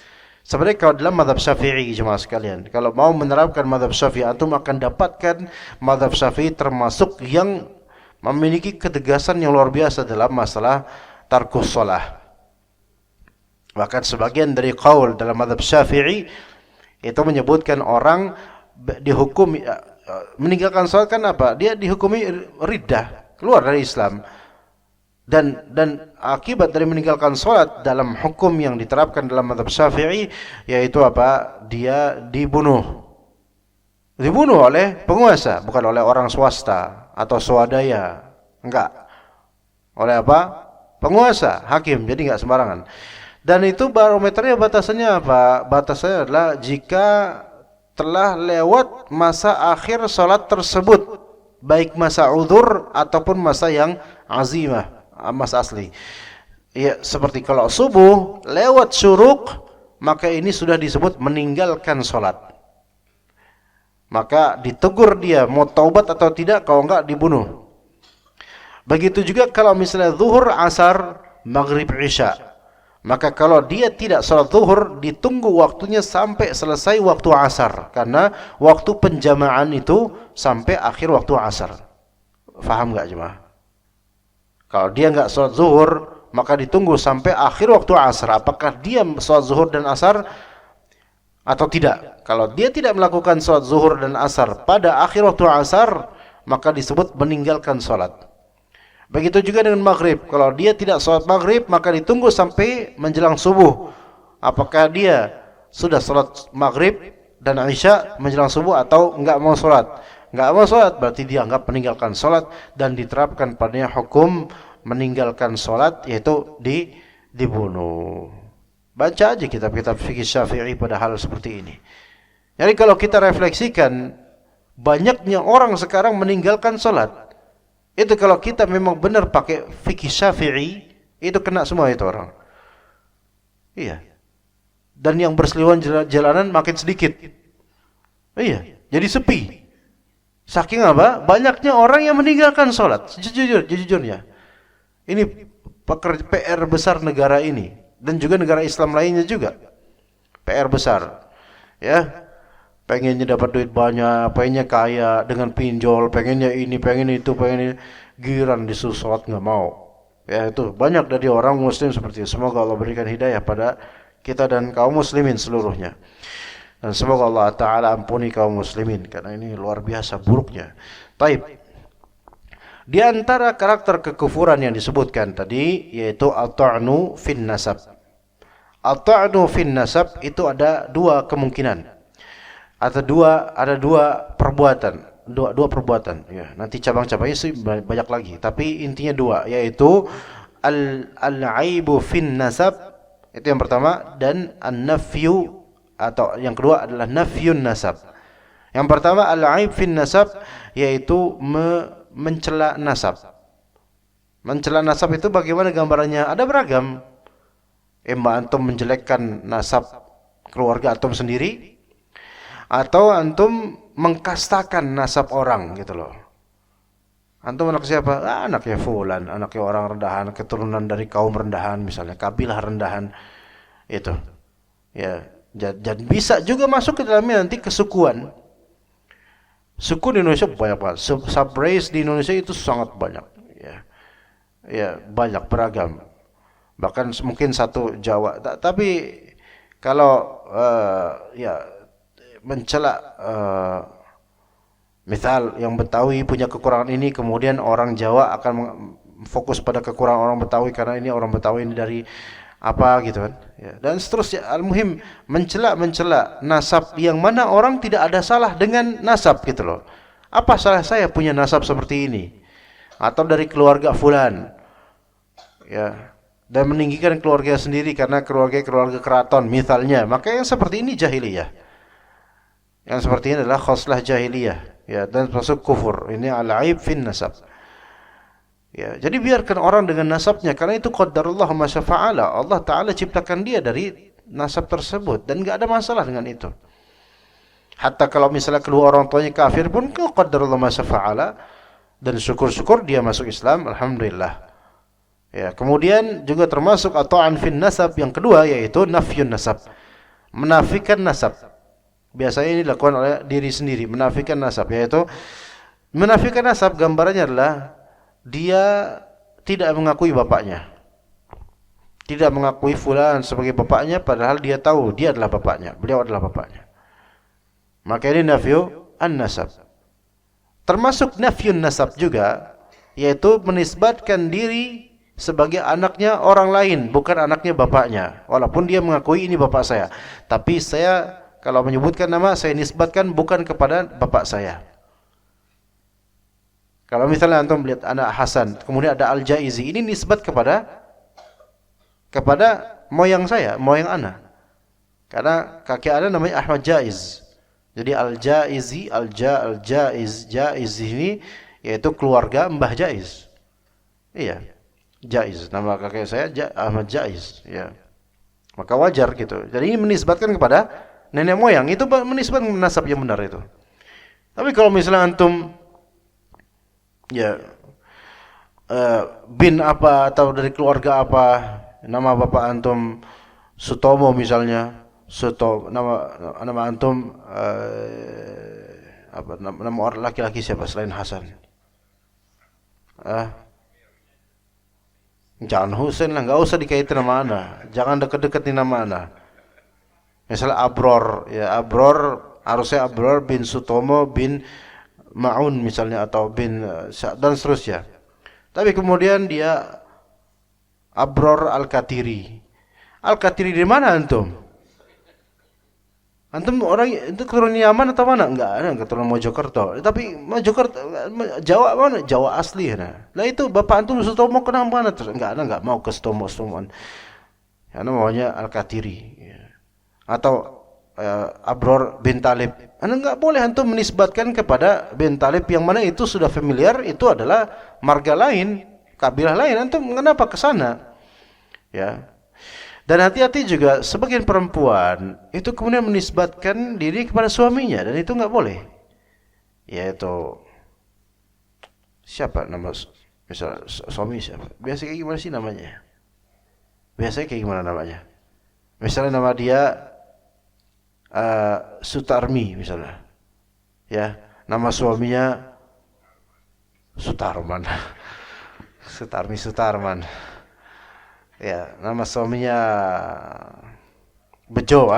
Sebenarnya kalau dalam mazhab Syafi'i, jemaah sekalian, kalau mau menerapkan mazhab Syafi'i, antum akan dapatkan mazhab Syafi'i termasuk yang memiliki ketegasan yang luar biasa dalam masalah tarkus shalah. Bahkan sebagian dari qaul dalam mazhab Syafi'i itu menyebutkan orang dihukum meninggalkan salat kan apa? Dia dihukumi riddah, keluar dari Islam. Dan akibat dari meninggalkan salat dalam hukum yang diterapkan dalam mazhab Syafi'i yaitu apa? Dia dibunuh. Dibunuh oleh penguasa, bukan oleh orang swasta atau swadaya. Enggak. Oleh apa? Penguasa, hakim. Jadi enggak sembarangan. Dan itu barometernya batasannya apa? Batasannya adalah jika telah lewat masa akhir salat tersebut, baik masa uzur ataupun masa yang azimah, masa asli. Ya, seperti kalau subuh lewat syuruk, maka ini sudah disebut meninggalkan salat. Maka ditegur dia mau taubat atau tidak, kalau enggak dibunuh. Begitu juga kalau misalnya zuhur, asar, maghrib, isya. Maka kalau dia tidak salat zuhur, ditunggu waktunya sampai selesai waktu asar. Karena waktu penjamaan itu sampai akhir waktu asar. Faham enggak jemaah? Kalau dia enggak salat zuhur, maka ditunggu sampai akhir waktu asar. Apakah dia salat zuhur dan asar atau tidak? Kalau dia tidak melakukan salat zuhur dan asar pada akhir waktu asar, maka disebut meninggalkan salat. Begitu juga dengan maghrib. Kalau dia tidak salat maghrib, maka ditunggu sampai menjelang subuh. Apakah dia sudah salat maghrib dan isya menjelang subuh atau enggak mau salat? Enggak mau salat, berarti dia anggap meninggalkan salat dan diterapkan padanya hukum meninggalkan salat, yaitu dibunuh. Baca aja kitab-kitab fikih Syafi'i pada hal seperti ini. Jadi kalau kita refleksikan, banyaknya orang sekarang meninggalkan salat. Itu kalau kita memang benar pakai fikih Syafi'i, itu kena semua itu orang. Iya. Dan yang berseliweran jalanan makin sedikit. Iya, jadi sepi. Saking apa? Banyaknya orang yang meninggalkan salat. Jujurnya. Ini PR besar negara ini dan juga negara Islam lainnya juga. PR besar. Ya. Pengennya dapat duit banyak, pengennya kaya dengan pinjol, pengennya ini, pengen itu, pengen ini. Giran disuruh salat enggak mau. Ya, itu banyak dari orang muslim seperti itu. Semoga Allah berikan hidayah pada kita dan kaum muslimin seluruhnya. Dan semoga Allah Ta'ala ampuni kaum muslimin karena ini luar biasa buruknya. Taib. Di antara karakter kekufuran yang disebutkan tadi yaitu at-ta'nu fin nasab. At-ta'nu fin nasab itu ada dua kemungkinan. Atau ada dua perbuatan, dua perbuatan. Ya, nanti cabang-cabangnya sih banyak lagi, tapi intinya dua, yaitu al-aibu fin nasab, itu yang pertama, dan an-nafyu, atau yang kedua adalah nafyun nasab. Yang pertama al-aib fin nasab, yaitu mencela nasab. Mencela nasab itu bagaimana gambarannya? Ada beragam. Antum menjelekkan nasab keluarga antum sendiri, atau antum mengkastakan nasab orang gitu loh. Antum anak siapa? Anaknya fulan, anaknya orang rendahan, keturunan dari kaum rendahan misalnya, kabilah rendahan. Itu. Ya, dan bisa juga masuk ke dalamnya nanti kesukuan. Suku di Indonesia banyak banget. Sub-race di Indonesia itu sangat banyak. Ya, banyak beragam. Bahkan mungkin satu Jawa. Tapi kalau ya mencela misal yang Betawi punya kekurangan ini, kemudian orang Jawa akan fokus pada kekurangan orang Betawi karena ini orang Betawi ini dari apa gitu kan ya. Dan seterusnya. Al-muhim mencela nasab yang mana orang tidak ada salah dengan nasab gitu loh. Apa salah saya punya nasab seperti ini atau dari keluarga fulan ya, dan meninggikan keluarga sendiri karena keluarga keraton misalnya. Maka yang seperti ini jahiliyah. Yang seperti ini adalah khoslah jahiliyah, ya, dan masuk kufur. Ini al-aib fin nasab. Ya, jadi biarkan orang dengan nasabnya karena itu qadarullah ma syafa'ala. Allah Ta'ala ciptakan dia dari nasab tersebut dan enggak ada masalah dengan itu. Hatta kalau misalnya kedua orang tuanya kafir pun qadarullah ma syafa'ala dan syukur-syukur dia masuk Islam, alhamdulillah. Ya, kemudian juga termasuk at-ta'an fin nasab yang kedua yaitu nafyun nasab. Menafikan nasab. Biasanya ini dilakukan oleh diri sendiri, menafikan nasab, yaitu menafikan nasab gambarannya adalah dia tidak mengakui bapaknya. Tidak mengakui fulan sebagai bapaknya padahal dia tahu dia adalah bapaknya, beliau adalah bapaknya. Maka ini nafyu an-nasab. Termasuk nafyun nasab juga, yaitu menisbatkan diri sebagai anaknya orang lain, bukan anaknya bapaknya. Walaupun dia mengakui ini bapak saya, tapi saya kalau menyebutkan nama saya nisbatkan bukan kepada bapak saya. Kalau misalnya antum melihat anak Hasan, kemudian ada Al-Jaizi, ini nisbat kepada moyang saya, moyang ana. Karena kakek ana namanya Ahmad Jaiz. Jadi Al-Jaizi, Al-Jaiz, Jaiz ini yaitu keluarga Mbah Jaiz. Iya, Jaiz. Nama kakek saya Ahmad Jaiz. Ya, maka wajar gitu. Jadi ini menisbatkan kepada nenek moyang, itu menisbatkan nasab yang benar itu. Tapi kalau misalnya antum ya bin apa atau dari keluarga apa, nama bapak antum Sutomo misalnya, nama antum apa nama orang laki-laki siapa selain Hasan? Jangan Husain lah, nggak usah dikaitin nama ana. Jangan deket-deketin nama ana. Misalnya Abror, ya Abror harusnya Abror bin Sutomo bin Ma'un misalnya, atau bin dan seterusnya. Tapi kemudian dia Abror Al-Katiri. Al-Katiri di mana antum? Antum orang itu keturunan Yaman atau mana? Enggak ada keturunan Mojokerto. Tapi Mojokerto Jawa mana? Jawa asli ya. Lah itu bapak antum Sutomo kenapa mana terus? Enggak mau ke Sutomo. Ya namanya Al-Katiri. Ya. Atau Abror bin Talib. Anda enggak boleh antum menisbatkan kepada bin Talib yang mana itu sudah familiar, itu adalah marga lain, kabilah lain. Antum kenapa ke sana? Ya. Dan hati-hati juga sebagian perempuan itu kemudian menisbatkan diri kepada suaminya, dan itu enggak boleh. Yaitu siapa nama misal suami siapa? Biasa kayak gimana sih namanya? Biasanya kayak gimana namanya? Misalnya nama dia Sutarmi misalnya, ya nama suaminya Sutarman, Sutarman, ya nama suaminya Bejo,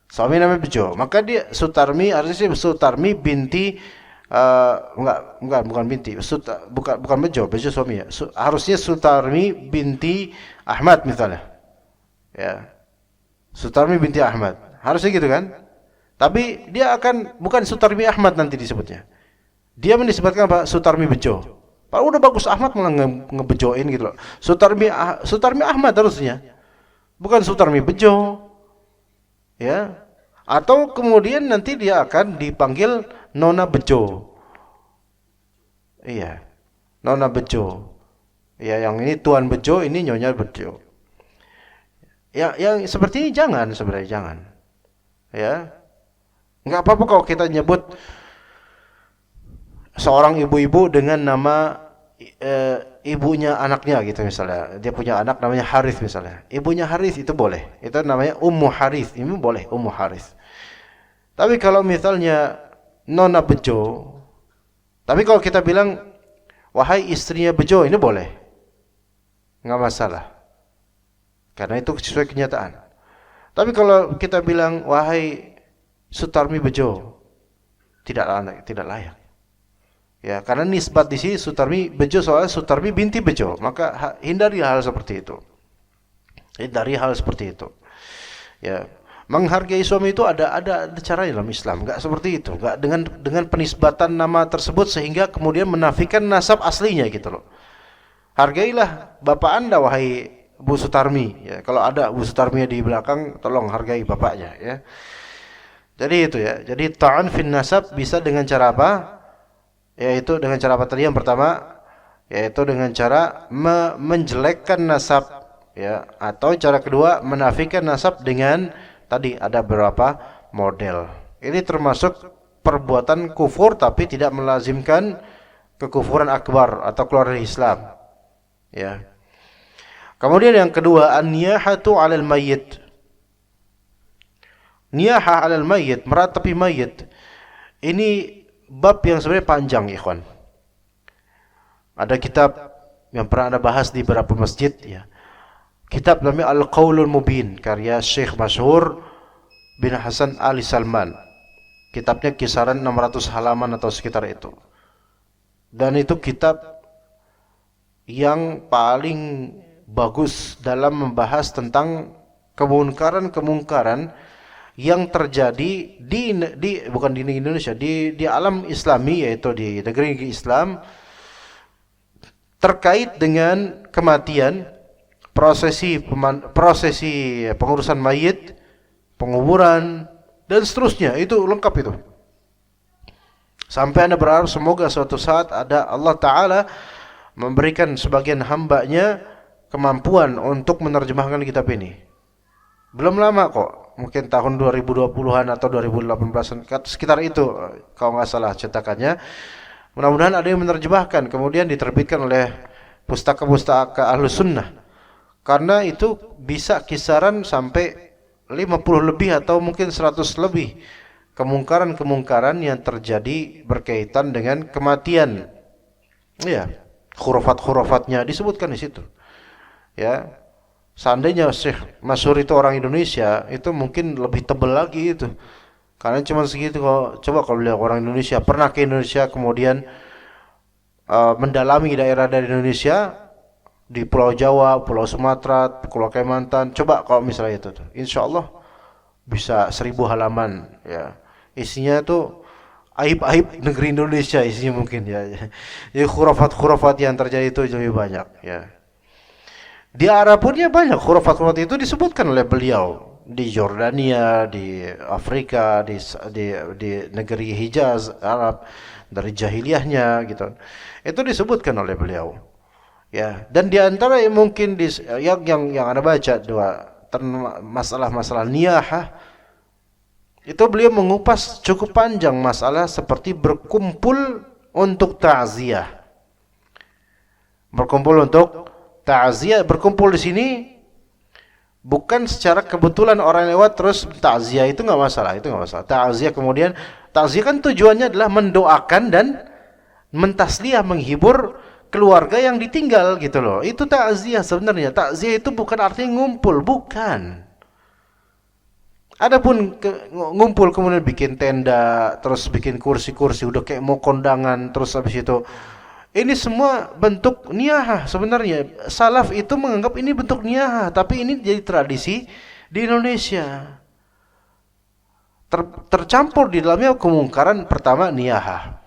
suami namanya Bejo, maka dia Sutarmi harusnya Sutarmi binti bukan binti, bukan Bejo suaminya, harusnya Sutarmi binti Ahmad misalnya, ya Sutarmi binti Ahmad. Harusnya gitu kan? Tapi dia akan bukan Sutarmi Ahmad nanti disebutnya. Dia menisbatkan apa? Sutarmi Bejo. Pak udah bagus Ahmad malah ngebejoin gitu loh. Sutarmi Ahmad harusnya. Bukan Sutarmi Bejo. Ya. Atau kemudian nanti dia akan dipanggil Nona Bejo. Iya. Nona Bejo. Ya, yang ini Tuan Bejo, ini Nyonya Bejo. Ya, yang seperti ini sebenarnya jangan. Ya, nggak apa-apa kalau kita nyebut seorang ibu-ibu dengan nama ibunya anaknya gitu misalnya. Dia punya anak namanya Harith misalnya. Ibunya Harith itu boleh. Itu namanya Ummu Harith. Ini boleh Ummu Harith. Tapi kalau misalnya Nona Bejo, tapi kalau kita bilang wahai istrinya Bejo, ini boleh. Nggak masalah. Karena itu sesuai kenyataan. Tapi kalau kita bilang wahai Sutarmi Bejo, tidak layak. Ya, karena nisbat di sini Sutarmi Bejo soalnya Sutarmi binti Bejo, maka hindari hal seperti itu. Hindari hal seperti itu. Ya, menghargai suami itu ada caranya dalam Islam, enggak seperti itu, enggak dengan penisbatan nama tersebut sehingga kemudian menafikan nasab aslinya gitu loh. Hargailah bapak Anda wahai Bu Sutarmi, ya. Kalau ada Bu Sutarmi di belakang, tolong hargai bapaknya, ya. Jadi itu ya. Jadi ta'an fin nasab bisa dengan cara apa? Yaitu dengan cara apa tadi? Yang pertama, yaitu dengan cara menjelekkan nasab, ya. Atau cara kedua, menafikan nasab dengan tadi ada beberapa model. Ini termasuk perbuatan kufur tapi tidak melazimkan kekufuran akbar atau keluar dari Islam, ya. Kemudian yang kedua, an-niyahatu 'alal mayyit. Niyahah 'alal mayyit, meratapi mayit. Ini bab yang sebenarnya panjang, ikhwan. Ada kitab yang pernah Anda bahas di beberapa masjid, ya. Kitab namanya Al-Qaulul Mubin, karya Syekh Masyhur bin Hasan Ali Salman. Kitabnya kisaran 600 halaman atau sekitar itu. Dan itu kitab yang paling bagus dalam membahas tentang kemungkaran-kemungkaran yang terjadi bukan di Indonesia, di alam Islami, yaitu di negeri Islam, terkait dengan kematian, prosesi pengurusan mayit, penguburan, dan seterusnya. Itu lengkap itu. Sampai Anda berharap semoga suatu saat ada Allah Ta'ala memberikan sebagian hambanya kemampuan untuk menerjemahkan kitab ini. Belum lama kok, mungkin tahun 2020-an atau 2018-an, sekitar itu kalau nggak salah cetakannya. Mudah-mudahan ada yang menerjemahkan, kemudian diterbitkan oleh pustaka-pustaka Ahlus Sunnah. Karena itu bisa kisaran sampai 50 lebih atau mungkin 100 lebih kemungkaran-kemungkaran yang terjadi berkaitan dengan kematian. Ya, khurafat-khurafatnya disebutkan di situ. Ya. Seandainya Syekh Masyhur itu orang Indonesia, itu mungkin lebih tebal lagi itu. Karena cuma segitu kok. Coba kalau beliau orang Indonesia, pernah ke Indonesia, kemudian mendalami daerah dari Indonesia, di Pulau Jawa, Pulau Sumatera, Pulau Kalimantan. Coba kalau misalnya itu, insya Allah bisa 1000 halaman. Ya, isinya tuh aib-aib negeri Indonesia isinya mungkin ya. Jadi khurafat-khurafat yang terjadi itu lebih banyak. Ya. Di Arab pun ya banyak khurafat-khurafat itu disebutkan oleh beliau. Di Jordania, di Afrika, di negeri Hijaz, Arab, dari jahiliyahnya gitu. Itu disebutkan oleh beliau. Ya, dan di antara yang mungkin yang Anda baca masalah-masalah niyahah, itu beliau mengupas cukup panjang masalah seperti berkumpul untuk ta'ziyah. Berkumpul untuk ta'ziyah, berkumpul di sini bukan secara kebetulan orang lewat terus ta'ziyah, itu nggak masalah, Ta'ziyah, kemudian ta'ziyah kan tujuannya adalah mendoakan dan mentasliah, menghibur keluarga yang ditinggal gitu loh. Itu ta'ziyah sebenarnya. Ta'ziyah itu bukan artinya ngumpul, bukan. Adapun ngumpul kemudian bikin tenda, terus bikin kursi-kursi, udah kayak mau kondangan, terus habis itu, ini semua bentuk niyahah sebenarnya. Salaf itu menganggap ini bentuk niyahah, tapi ini jadi tradisi di Indonesia. Tercampur di dalamnya kemungkaran. Pertama niyahah,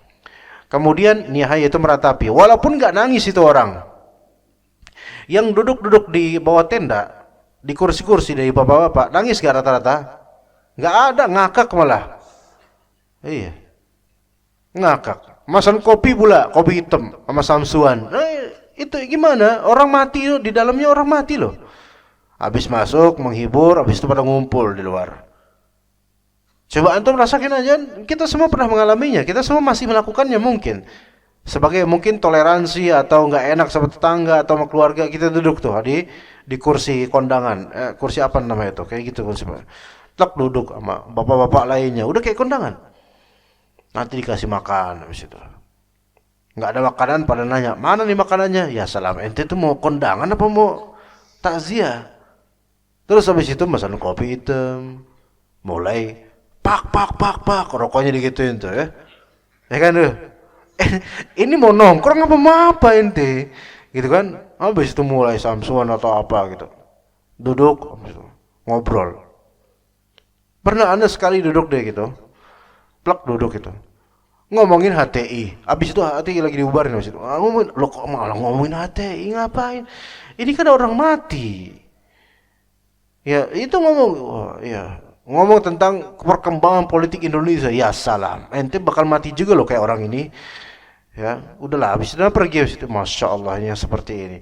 kemudian niyahah itu meratapi. Walaupun nggak nangis itu orang yang duduk-duduk di bawah tenda, di kursi-kursi dari bapak-bapak, nangis gak rata-rata? Nggak ada, ngakak malah. Iya, ngakak. Masan kopi pula, kopi hitam sama samsuan. Itu gimana? Orang mati loh, di dalamnya orang mati loh. Habis masuk menghibur, habis itu pada ngumpul di luar. Coba antum rasakan aja, kita semua pernah mengalaminya, kita semua masih melakukannya mungkin. Sebagai mungkin toleransi atau nggak enak sama tetangga atau sama keluarga, kita duduk tuh di kursi kondangan. Kursi apa namanya itu? Kayak gitu kursi. Tak duduk sama bapak-bapak lainnya, udah kayak kondangan. Nanti dikasih makan habis itu. Nggak ada makanan, pada nanya, mana nih makanannya? Ya salam, ente tuh mau kondangan apa mau takziah? Terus habis itu pesan kopi hitam, mulai pak, rokoknya digituin tuh ya. Ya kan tuh. Ini mau nongkrong apa ente? Gitu kan? Habis itu mulai samsuan atau apa gitu. Duduk, habis itu ngobrol. Pernah Anda sekali duduk deh gitu. Plak duduk itu. Ngomongin HTI. Habis itu HTI lagi dibubarin habis itu. Ngomongin, lo kok malah ngomongin HTI, ngapain? Ini kan orang mati. Ya, itu ngomong tentang perkembangan politik Indonesia. Ya salam, ente bakal mati juga loh kayak orang ini. Ya, udahlah habis itu pergi habis itu. Masya Allah yang seperti ini.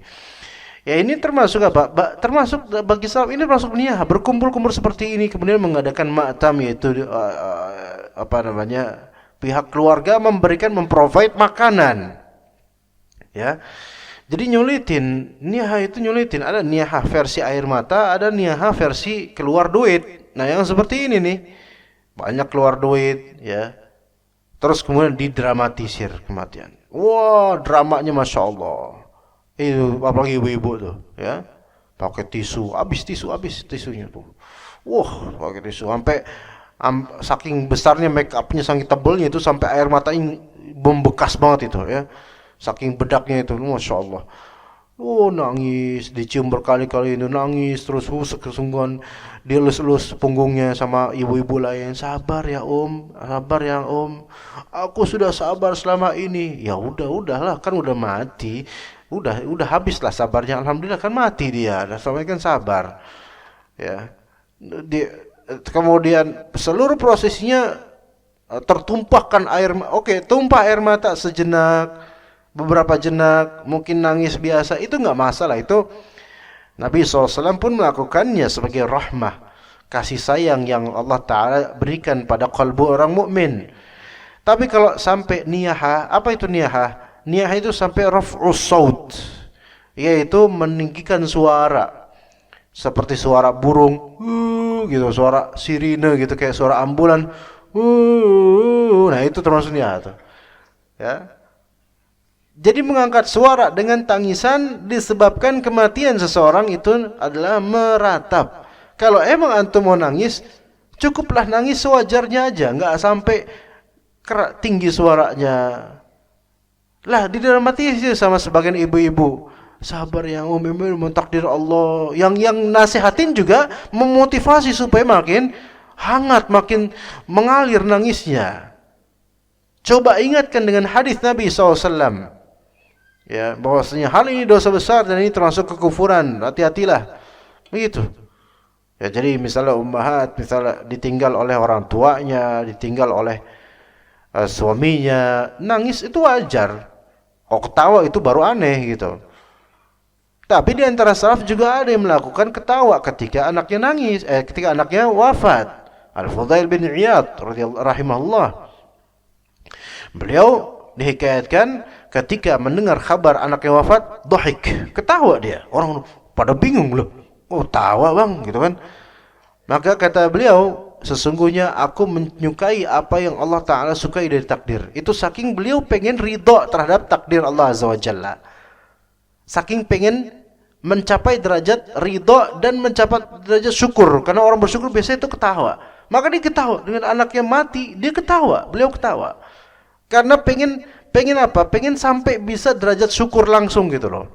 Ya ini termasuk apa? Termasuk bagi salaf ini termasuk niyah, berkumpul-kumpul seperti ini, kemudian mengadakan ma'tam, yaitu pihak keluarga memprovide makanan. Ya. Jadi nyulitin, niyah itu nyulitin. Ada niyah versi air mata, ada niyah versi keluar duit. Nah, yang seperti ini nih, banyak keluar duit, ya. Terus kemudian didramatisir kematian. Wah, dramanya Masya Allah. Itu apalagi ibu-ibu tuh, ya. Pakai tisu, habis tisunya tuh. Wah, pakai tisu sampai saking besarnya make upnya, saking tebalnya itu sampai air matanya membekas banget itu ya. Saking bedaknya itu, masya Allah. Oh nangis, dicium berkali-kali itu nangis terus kesungguhan dielus-elus punggungnya sama ibu-ibu lain. Sabar ya sabar ya aku sudah sabar selama ini. Ya udahlah kan udah mati, udah habislah sabarnya. Alhamdulillah kan mati dia, dan selama ini kan sabar. Ya, kemudian seluruh prosesnya tertumpahkan air. Oke, tumpah air mata sejenak, beberapa jenak, mungkin nangis biasa, itu nggak masalah. Itu Nabi SAW pun melakukannya sebagai rahmah, kasih sayang yang Allah Ta'ala berikan pada kalbu orang mukmin. Tapi kalau sampai niyaha, apa itu niyaha? Niyaha itu sampai raf'us saut, yaitu meninggikan suara, seperti suara burung, gitu, suara sirine gitu, kayak suara ambulan, nah itu termasuk niyaha tuh. Ya. Jadi mengangkat suara dengan tangisan disebabkan kematian seseorang itu adalah meratap. Kalau emang antum mau nangis, cukuplah nangis sewajarnya aja, nggak sampai tinggi suaranya. Lah di dalam hati sama sebagian ibu-ibu, sabar ya memang takdir Allah. Yang nasihatin juga memotivasi supaya makin hangat, makin mengalir nangisnya. Coba ingatkan dengan hadis Nabi SAW. Ya, bahwasanya hal ini dosa besar dan ini termasuk kekufuran. Hati-hatilah. Begitu. Ya, jadi misalnya ummahat, misalnya ditinggal oleh orang tuanya, ditinggal oleh suaminya, nangis itu wajar. Kok ketawa itu baru aneh gitu. Tapi di antara salaf juga ada yang melakukan ketawa ketika anaknya nangis, ketika anaknya wafat. Al-Fudail bin Iyad rahimahullah. Beliau dihikayatkan ketika mendengar kabar anaknya wafat, dhahik, ketawa dia. Orang pada bingung loh. Oh, tawa bang, gitu kan. Maka kata beliau, sesungguhnya aku menyukai apa yang Allah Ta'ala sukai dari takdir. Itu saking beliau pengen ridho terhadap takdir Allah Azza wa Jalla. Saking pengen mencapai derajat ridho dan mencapai derajat syukur. Karena orang bersyukur biasanya itu ketawa. Maka dia ketawa. Dengan anaknya mati, dia ketawa. Beliau ketawa. Karena pengen apa? Pengen sampai bisa derajat syukur langsung gitu loh.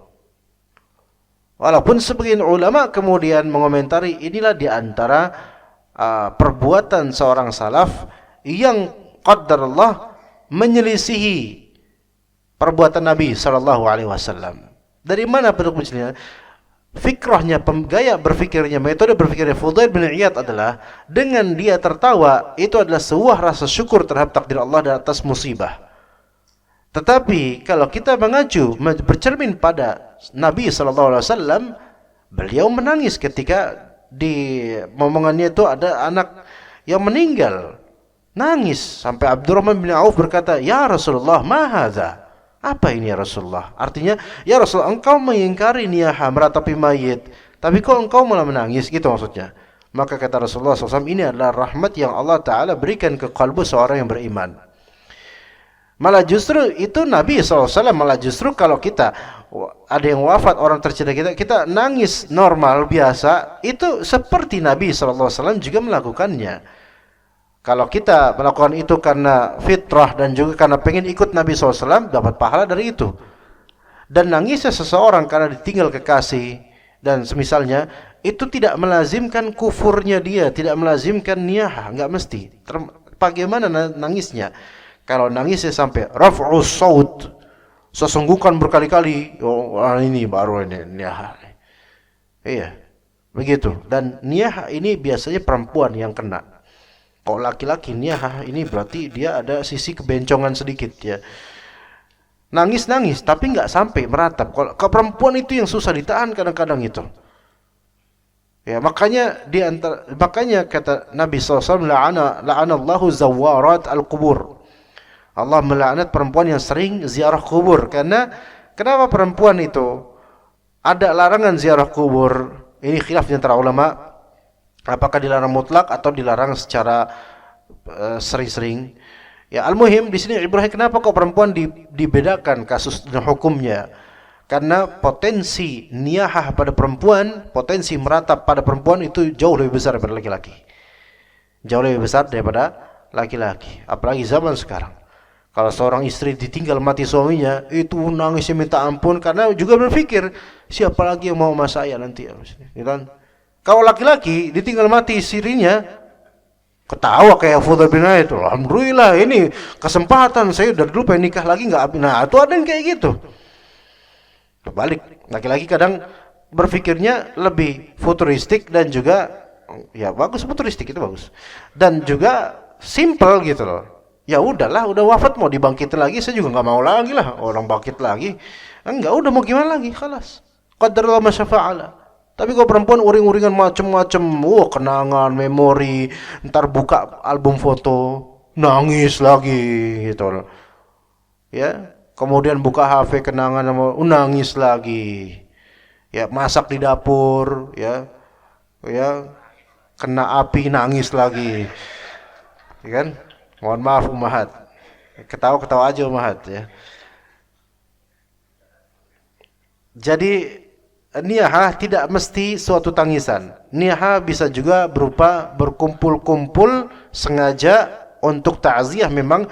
Walaupun sebagian ulama kemudian mengomentari inilah di antara perbuatan seorang salaf yang qadarullah menyelisihi perbuatan Nabi sallallahu alaihi wasallam. Dari mana bentuk menyelisihinya? Fikrahnya, gaya berfikirnya, metode berfikirnya Fudail bin Iyad adalah dengan dia tertawa itu adalah sebuah rasa syukur terhadap takdir Allah dan atas musibah. Tetapi kalau kita mengacu bercermin pada Nabi SAW, beliau menangis ketika di momongannya itu ada anak yang meninggal, nangis sampai Abdurrahman bin Auf berkata, "Ya Rasulullah, ma hadza?" Apa ini ya Rasulullah? Artinya, ya Rasulullah, engkau mengingkari niyaha meratapi mayit, tapi kok engkau malah menangis, gitu maksudnya. Maka kata Rasulullah SAW, ini adalah rahmat yang Allah Ta'ala berikan ke kalbu seorang yang beriman. Malah justru itu Nabi SAW, malah justru kalau kita ada yang wafat, orang tercinta kita nangis normal, biasa, itu seperti Nabi SAW juga melakukannya. Kalau kita melakukan itu karena fitrah dan juga karena pengen ikut Nabi SAW, dapat pahala dari itu. Dan nangisnya seseorang karena ditinggal kekasih dan semisalnya, itu tidak melazimkan kufurnya dia, tidak melazimkan niyah, enggak mesti. Bagaimana nangisnya? Kalau nangisnya sampai raf'us saut, sesenggukan berkali-kali, oh ini baru ini niyah. Iya, begitu. Dan niyah ini biasanya perempuan yang kena. Kalau laki-laki ini berarti dia ada sisi kebencongan sedikit ya. Nangis-nangis tapi nggak sampai meratap. Kalau ke perempuan itu yang susah ditahan kadang-kadang itu. Ya makanya kata Nabi SAW, la'anallahu zawarat al-qubur. Allah melaknat perempuan yang sering ziarah kubur. Karena kenapa perempuan itu ada larangan ziarah kubur? Ini khilaf antara ulama. Apakah dilarang mutlak atau dilarang secara sering-sering? Ya, al-muhim di sini Ibrahim, kenapa kok perempuan dibedakan kasus dan hukumnya? Karena potensi niyahah pada perempuan, potensi meratap pada perempuan itu jauh lebih besar daripada laki-laki. jauh lebih besar daripada laki-laki. Apalagi zaman sekarang. Kalau seorang istri ditinggal mati suaminya, itu nangisnya minta ampun karena juga berpikir siapa lagi yang mau sama saya nanti, ya kan? Kalau laki-laki ditinggal mati istrinya, ketawa kayak Fudhal bin Iyad itu. Alhamdulillah, ini kesempatan, saya udah dulu pengen nikah lagi nggak. Nah, itu ada yang kayak gitu. Balik, laki-laki kadang berpikirnya lebih futuristik dan juga ya bagus, futuristik itu bagus. Dan juga simple gitu loh. Ya udahlah, udah wafat mau dibangkitin lagi, saya juga nggak mau lagi lah orang bangkit lagi. Enggak, udah mau gimana lagi, khalas. Qadarullah ma syafa'ala. Tapi kalau perempuan uring-uringan macem-macem, kenangan, memori, ntar buka album foto, nangis lagi gitu loh. Ya, kemudian buka HP kenangan, nangis lagi. Ya, masak di dapur, ya, kena api nangis lagi, ya kan? Mohon maaf Ummahat, ketawa-ketawa aja Ummahat ya. Jadi niyahah tidak mesti suatu tangisan. Niyahah bisa juga berupa berkumpul-kumpul sengaja untuk takziah. Memang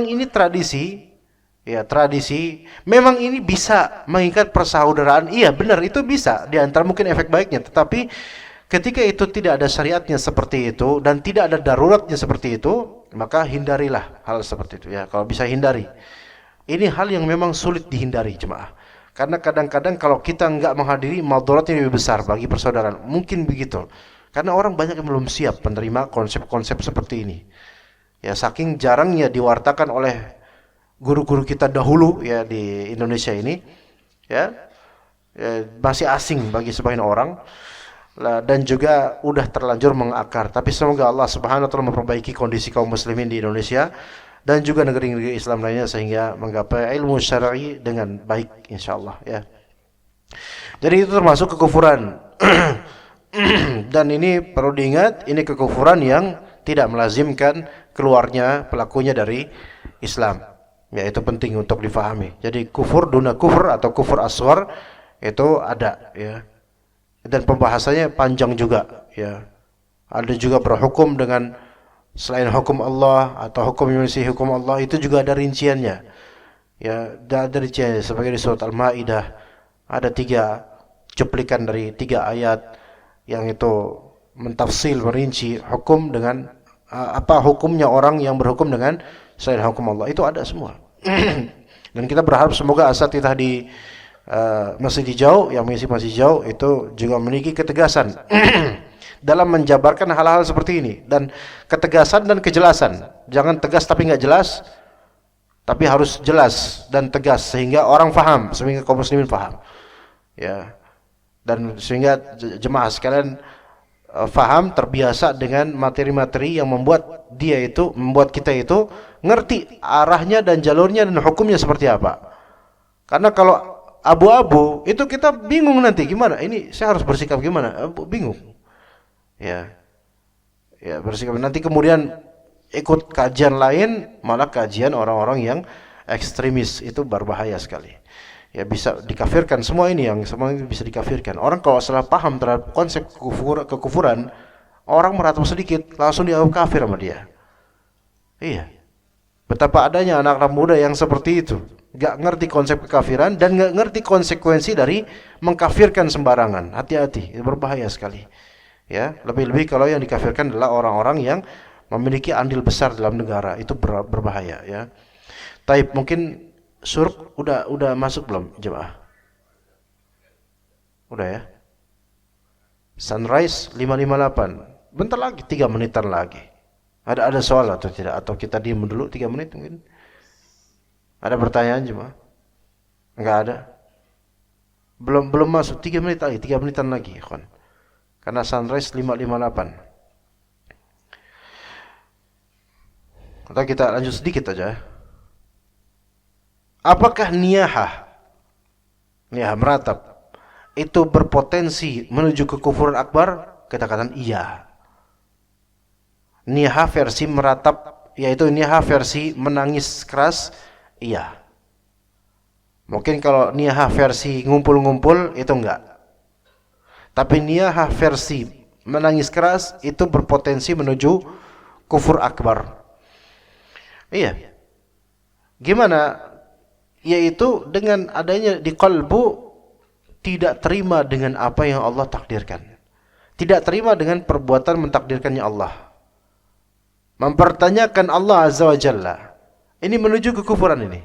ini tradisi, ya tradisi. Memang ini bisa mengikat persaudaraan. Iya benar, itu bisa. Di antara mungkin efek baiknya. Tetapi ketika itu tidak ada syariatnya seperti itu dan tidak ada daruratnya seperti itu, maka hindarilah hal seperti itu ya. Kalau bisa hindari. Ini hal yang memang sulit dihindari jemaah. Karena kadang-kadang kalau kita nggak menghadiri, madaratnya lebih besar bagi persaudaraan. Mungkin begitu. Karena orang banyak yang belum siap menerima konsep-konsep seperti ini. Ya saking jarangnya diwartakan oleh guru-guru kita dahulu ya di Indonesia ini, ya masih asing bagi sebagian orang. Dan juga udah terlanjur mengakar. Tapi semoga Allah Subhanahu wa taala memperbaiki kondisi kaum muslimin di Indonesia dan juga negeri-negeri Islam lainnya sehingga menggapai ilmu syar'i dengan baik insyaallah ya. Jadi itu termasuk kekufuran. Dan ini perlu diingat, ini kekufuran yang tidak melazimkan keluarnya pelakunya dari Islam. Ya, itu penting untuk difahami. Jadi kufur duna kufur atau kufur asghar itu ada ya. Dan pembahasannya panjang juga ya. Ada juga berhukum dengan selain hukum Allah atau hukum yang masih hukum Allah, itu juga ada rinciannya. Ya, ada rinciannya sebagai di surat Al-Maidah ada 3 cuplikan dari 3 ayat yang itu mentafsil merinci hukum dengan apa hukumnya orang yang berhukum dengan selain hukum Allah. Itu ada semua. Dan kita berharap semoga asatidz di Masjid Hijau yang mengisi Masjid Hijau itu juga memiliki ketegasan dalam menjabarkan hal-hal seperti ini, dan ketegasan dan kejelasan. Jangan tegas tapi nggak jelas, tapi harus jelas dan tegas sehingga orang faham, sehingga kaum muslimin faham. Ya. Dan sehingga jemaah sekalian faham, terbiasa dengan materi-materi yang membuat kita itu ngerti arahnya dan jalurnya dan hukumnya seperti apa. Karena kalau abu-abu itu kita bingung nanti gimana, ini saya harus bersikap gimana, bingung ya bersikap, nanti kemudian ikut kajian lain malah kajian orang-orang yang ekstremis, itu berbahaya sekali ya, bisa dikafirkan. Semua ini bisa dikafirkan. Orang kalau salah paham terhadap konsep kekufuran, orang meratap sedikit langsung dianggap kafir sama dia. Iya, betapa adanya anak-anak muda yang seperti itu, gak ngerti konsep kekafiran dan gak ngerti konsekuensi dari mengkafirkan sembarangan. Hati-hati, itu berbahaya sekali. Ya, lebih-lebih kalau yang dikafirkan adalah orang-orang yang memiliki andil besar dalam negara, itu berbahaya ya. Taib, mungkin suruk udah masuk belum jemaah? Udah ya. Sunrise 5:58. Bentar lagi, 3 menitan lagi. Ada soal atau tidak? Atau kita diam dulu 3 menit mungkin? Ada pertanyaan jemaah? Enggak ada. Belum masuk 3 menit lagi, 3 menitan lagi, ikhwan. Karena sunrise 5:58. Atau kita lanjut sedikit aja. Apakah niyahah meratap itu berpotensi menuju kekufuran akbar? Kita katakan iya. Niyahah versi meratap, yaitu niyahah versi menangis keras, iya. Mungkin kalau niyahah versi ngumpul-ngumpul itu enggak. Tapi niyahah versi menangis keras itu berpotensi menuju kufur akbar. Iya. Gimana? Yaitu dengan adanya di qalbu tidak terima dengan apa yang Allah takdirkan. Tidak terima dengan perbuatan mentakdirkannya Allah. Mempertanyakan Allah Azza wa Jalla. Ini menuju kekufuran ini.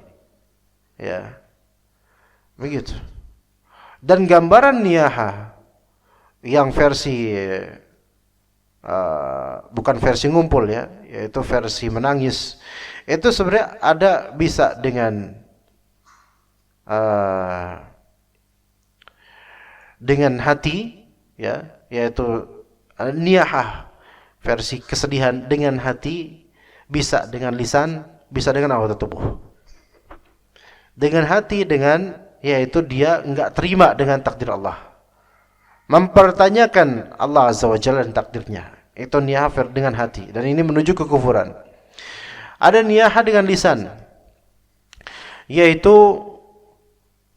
Ya. Begitu. Dan gambaran niyaha yang versi bukan versi ngumpul ya, yaitu versi menangis. Itu sebenarnya ada bisa dengan hati ya, yaitu niyahah versi kesedihan dengan hati, bisa dengan lisan, bisa dengan anggota tubuh. Dengan hati yaitu dia enggak terima dengan takdir Allah. Mempertanyakan Allah Azza wa Jalla dan takdirnya. Itu niyahah dengan hati dan ini menuju kekufuran. Ada niyahah dengan lisan, yaitu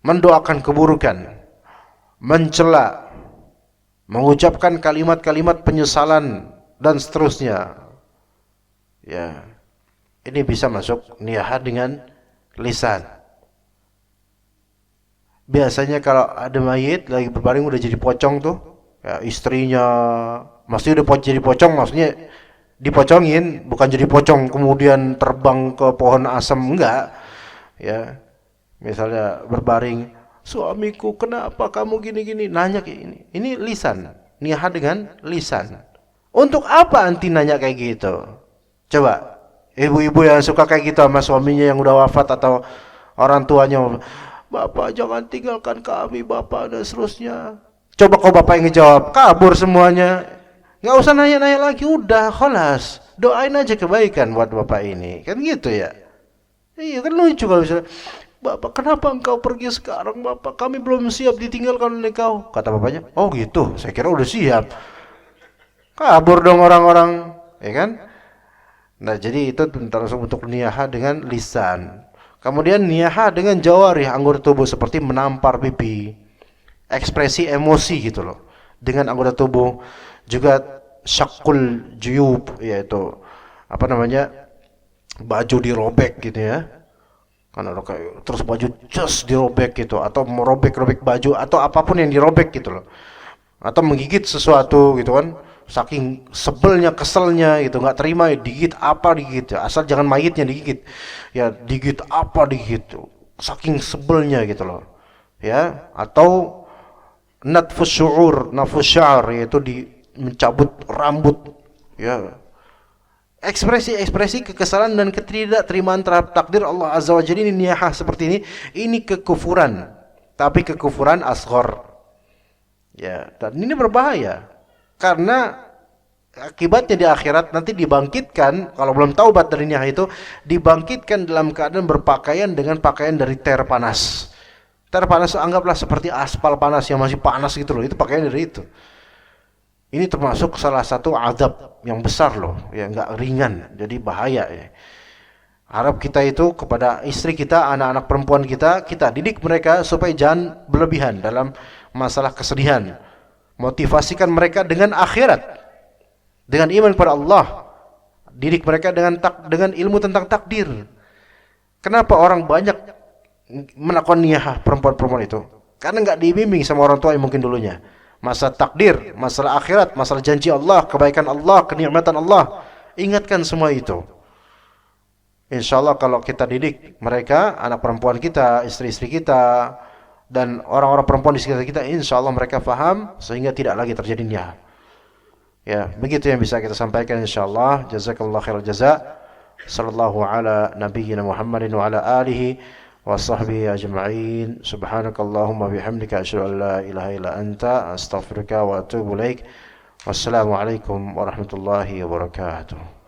mendoakan keburukan, mencela, mengucapkan kalimat-kalimat penyesalan dan seterusnya. Ya. Ini bisa masuk niyahah dengan lisan. Biasanya kalau ada mayit lagi berbaring udah jadi pocong tuh, ya istrinya maksudnya udah jadi pocong, maksudnya dipocongin, bukan jadi pocong kemudian terbang ke pohon asem, enggak. Ya. Misalnya berbaring, suamiku kenapa kamu gini-gini, nanya kayak gini. Ini lisan, niyah dengan lisan. Untuk apa anti nanya kayak gitu? Coba, ibu-ibu yang suka kayak gitu sama suaminya yang udah wafat atau orang tuanya, Bapak jangan tinggalkan kami Bapak dan seterusnya. Coba kau Bapak yang ngejawab, kabur semuanya. Nggak usah nanya-nanya lagi, udah khalas. Doain aja kebaikan buat Bapak ini. Kan gitu ya. Iya kan lucu kalau misalnya, Bapak kenapa engkau pergi sekarang Bapak? Kami belum siap ditinggalkan oleh kau. Kata bapaknya, oh gitu, saya kira udah siap. Kabur dong orang-orang, ya kan? Nah jadi itu termasuk untuk niyahah dengan lisan. Kemudian niyahah dengan jawarih, anggota tubuh seperti menampar pipi, ekspresi emosi gitu loh. Dengan anggota tubuh juga syakul juyub, yaitu apa namanya, baju dirobek gitu ya. Kan ada kayak terus baju just dirobek gitu, atau merobek-robek baju atau apapun yang dirobek gitu loh. Atau menggigit sesuatu gitu kan. Saking sebelnya, keselnya gitu, nggak terima ya, digigit apa digigit ya, asal jangan mayitnya digigit ya, digigit apa digigit, saking sebelnya gitu loh ya. Atau natfus syu'ur, nafus sya'ar, yaitu mencabut rambut ya. Ekspresi-ekspresi kekesalan dan ketidakterimaan terhadap takdir Allah Azza wa Jalla, ini niyahah seperti ini kekufuran, tapi kekufuran asghar ya. Dan ini berbahaya karena akibatnya di akhirat nanti dibangkitkan, kalau belum taubat dari niyah itu, dibangkitkan dalam keadaan berpakaian dengan pakaian dari ter panas. Ter panas anggaplah seperti aspal panas yang masih panas gitu loh, itu pakaian dari itu. Ini termasuk salah satu azab yang besar loh, ya nggak ringan, jadi bahaya ya. Harap kita itu kepada istri kita, anak-anak perempuan kita didik mereka supaya jangan berlebihan dalam masalah kesedihan. Motivasikan mereka dengan akhirat, dengan iman kepada Allah. Didik mereka dengan ilmu tentang takdir. Kenapa orang banyak melakukan niyah perempuan-perempuan itu? Karena nggak dibimbing sama orang tua yang mungkin dulunya. Masalah takdir, masalah akhirat, masalah janji Allah, kebaikan Allah, kenikmatan Allah. Ingatkan semua itu. Insya Allah kalau kita didik mereka, anak perempuan kita, istri-istri kita, dan orang-orang perempuan di sekitar kita, insya Allah mereka faham sehingga tidak lagi terjadi niyah. Ya, begitu yang bisa kita sampaikan insya Allah. Jazakallah khairal jaza. Sallallahu ala nabiyyina Muhammadin wa ala alihi wa sahbihi ajma'in. Subhanakallahumma bihamdika asyhadu an la ilaha illa anta astaghfiruka wa atubu ilaik. Wassalamualaikum warahmatullahi wabarakatuh.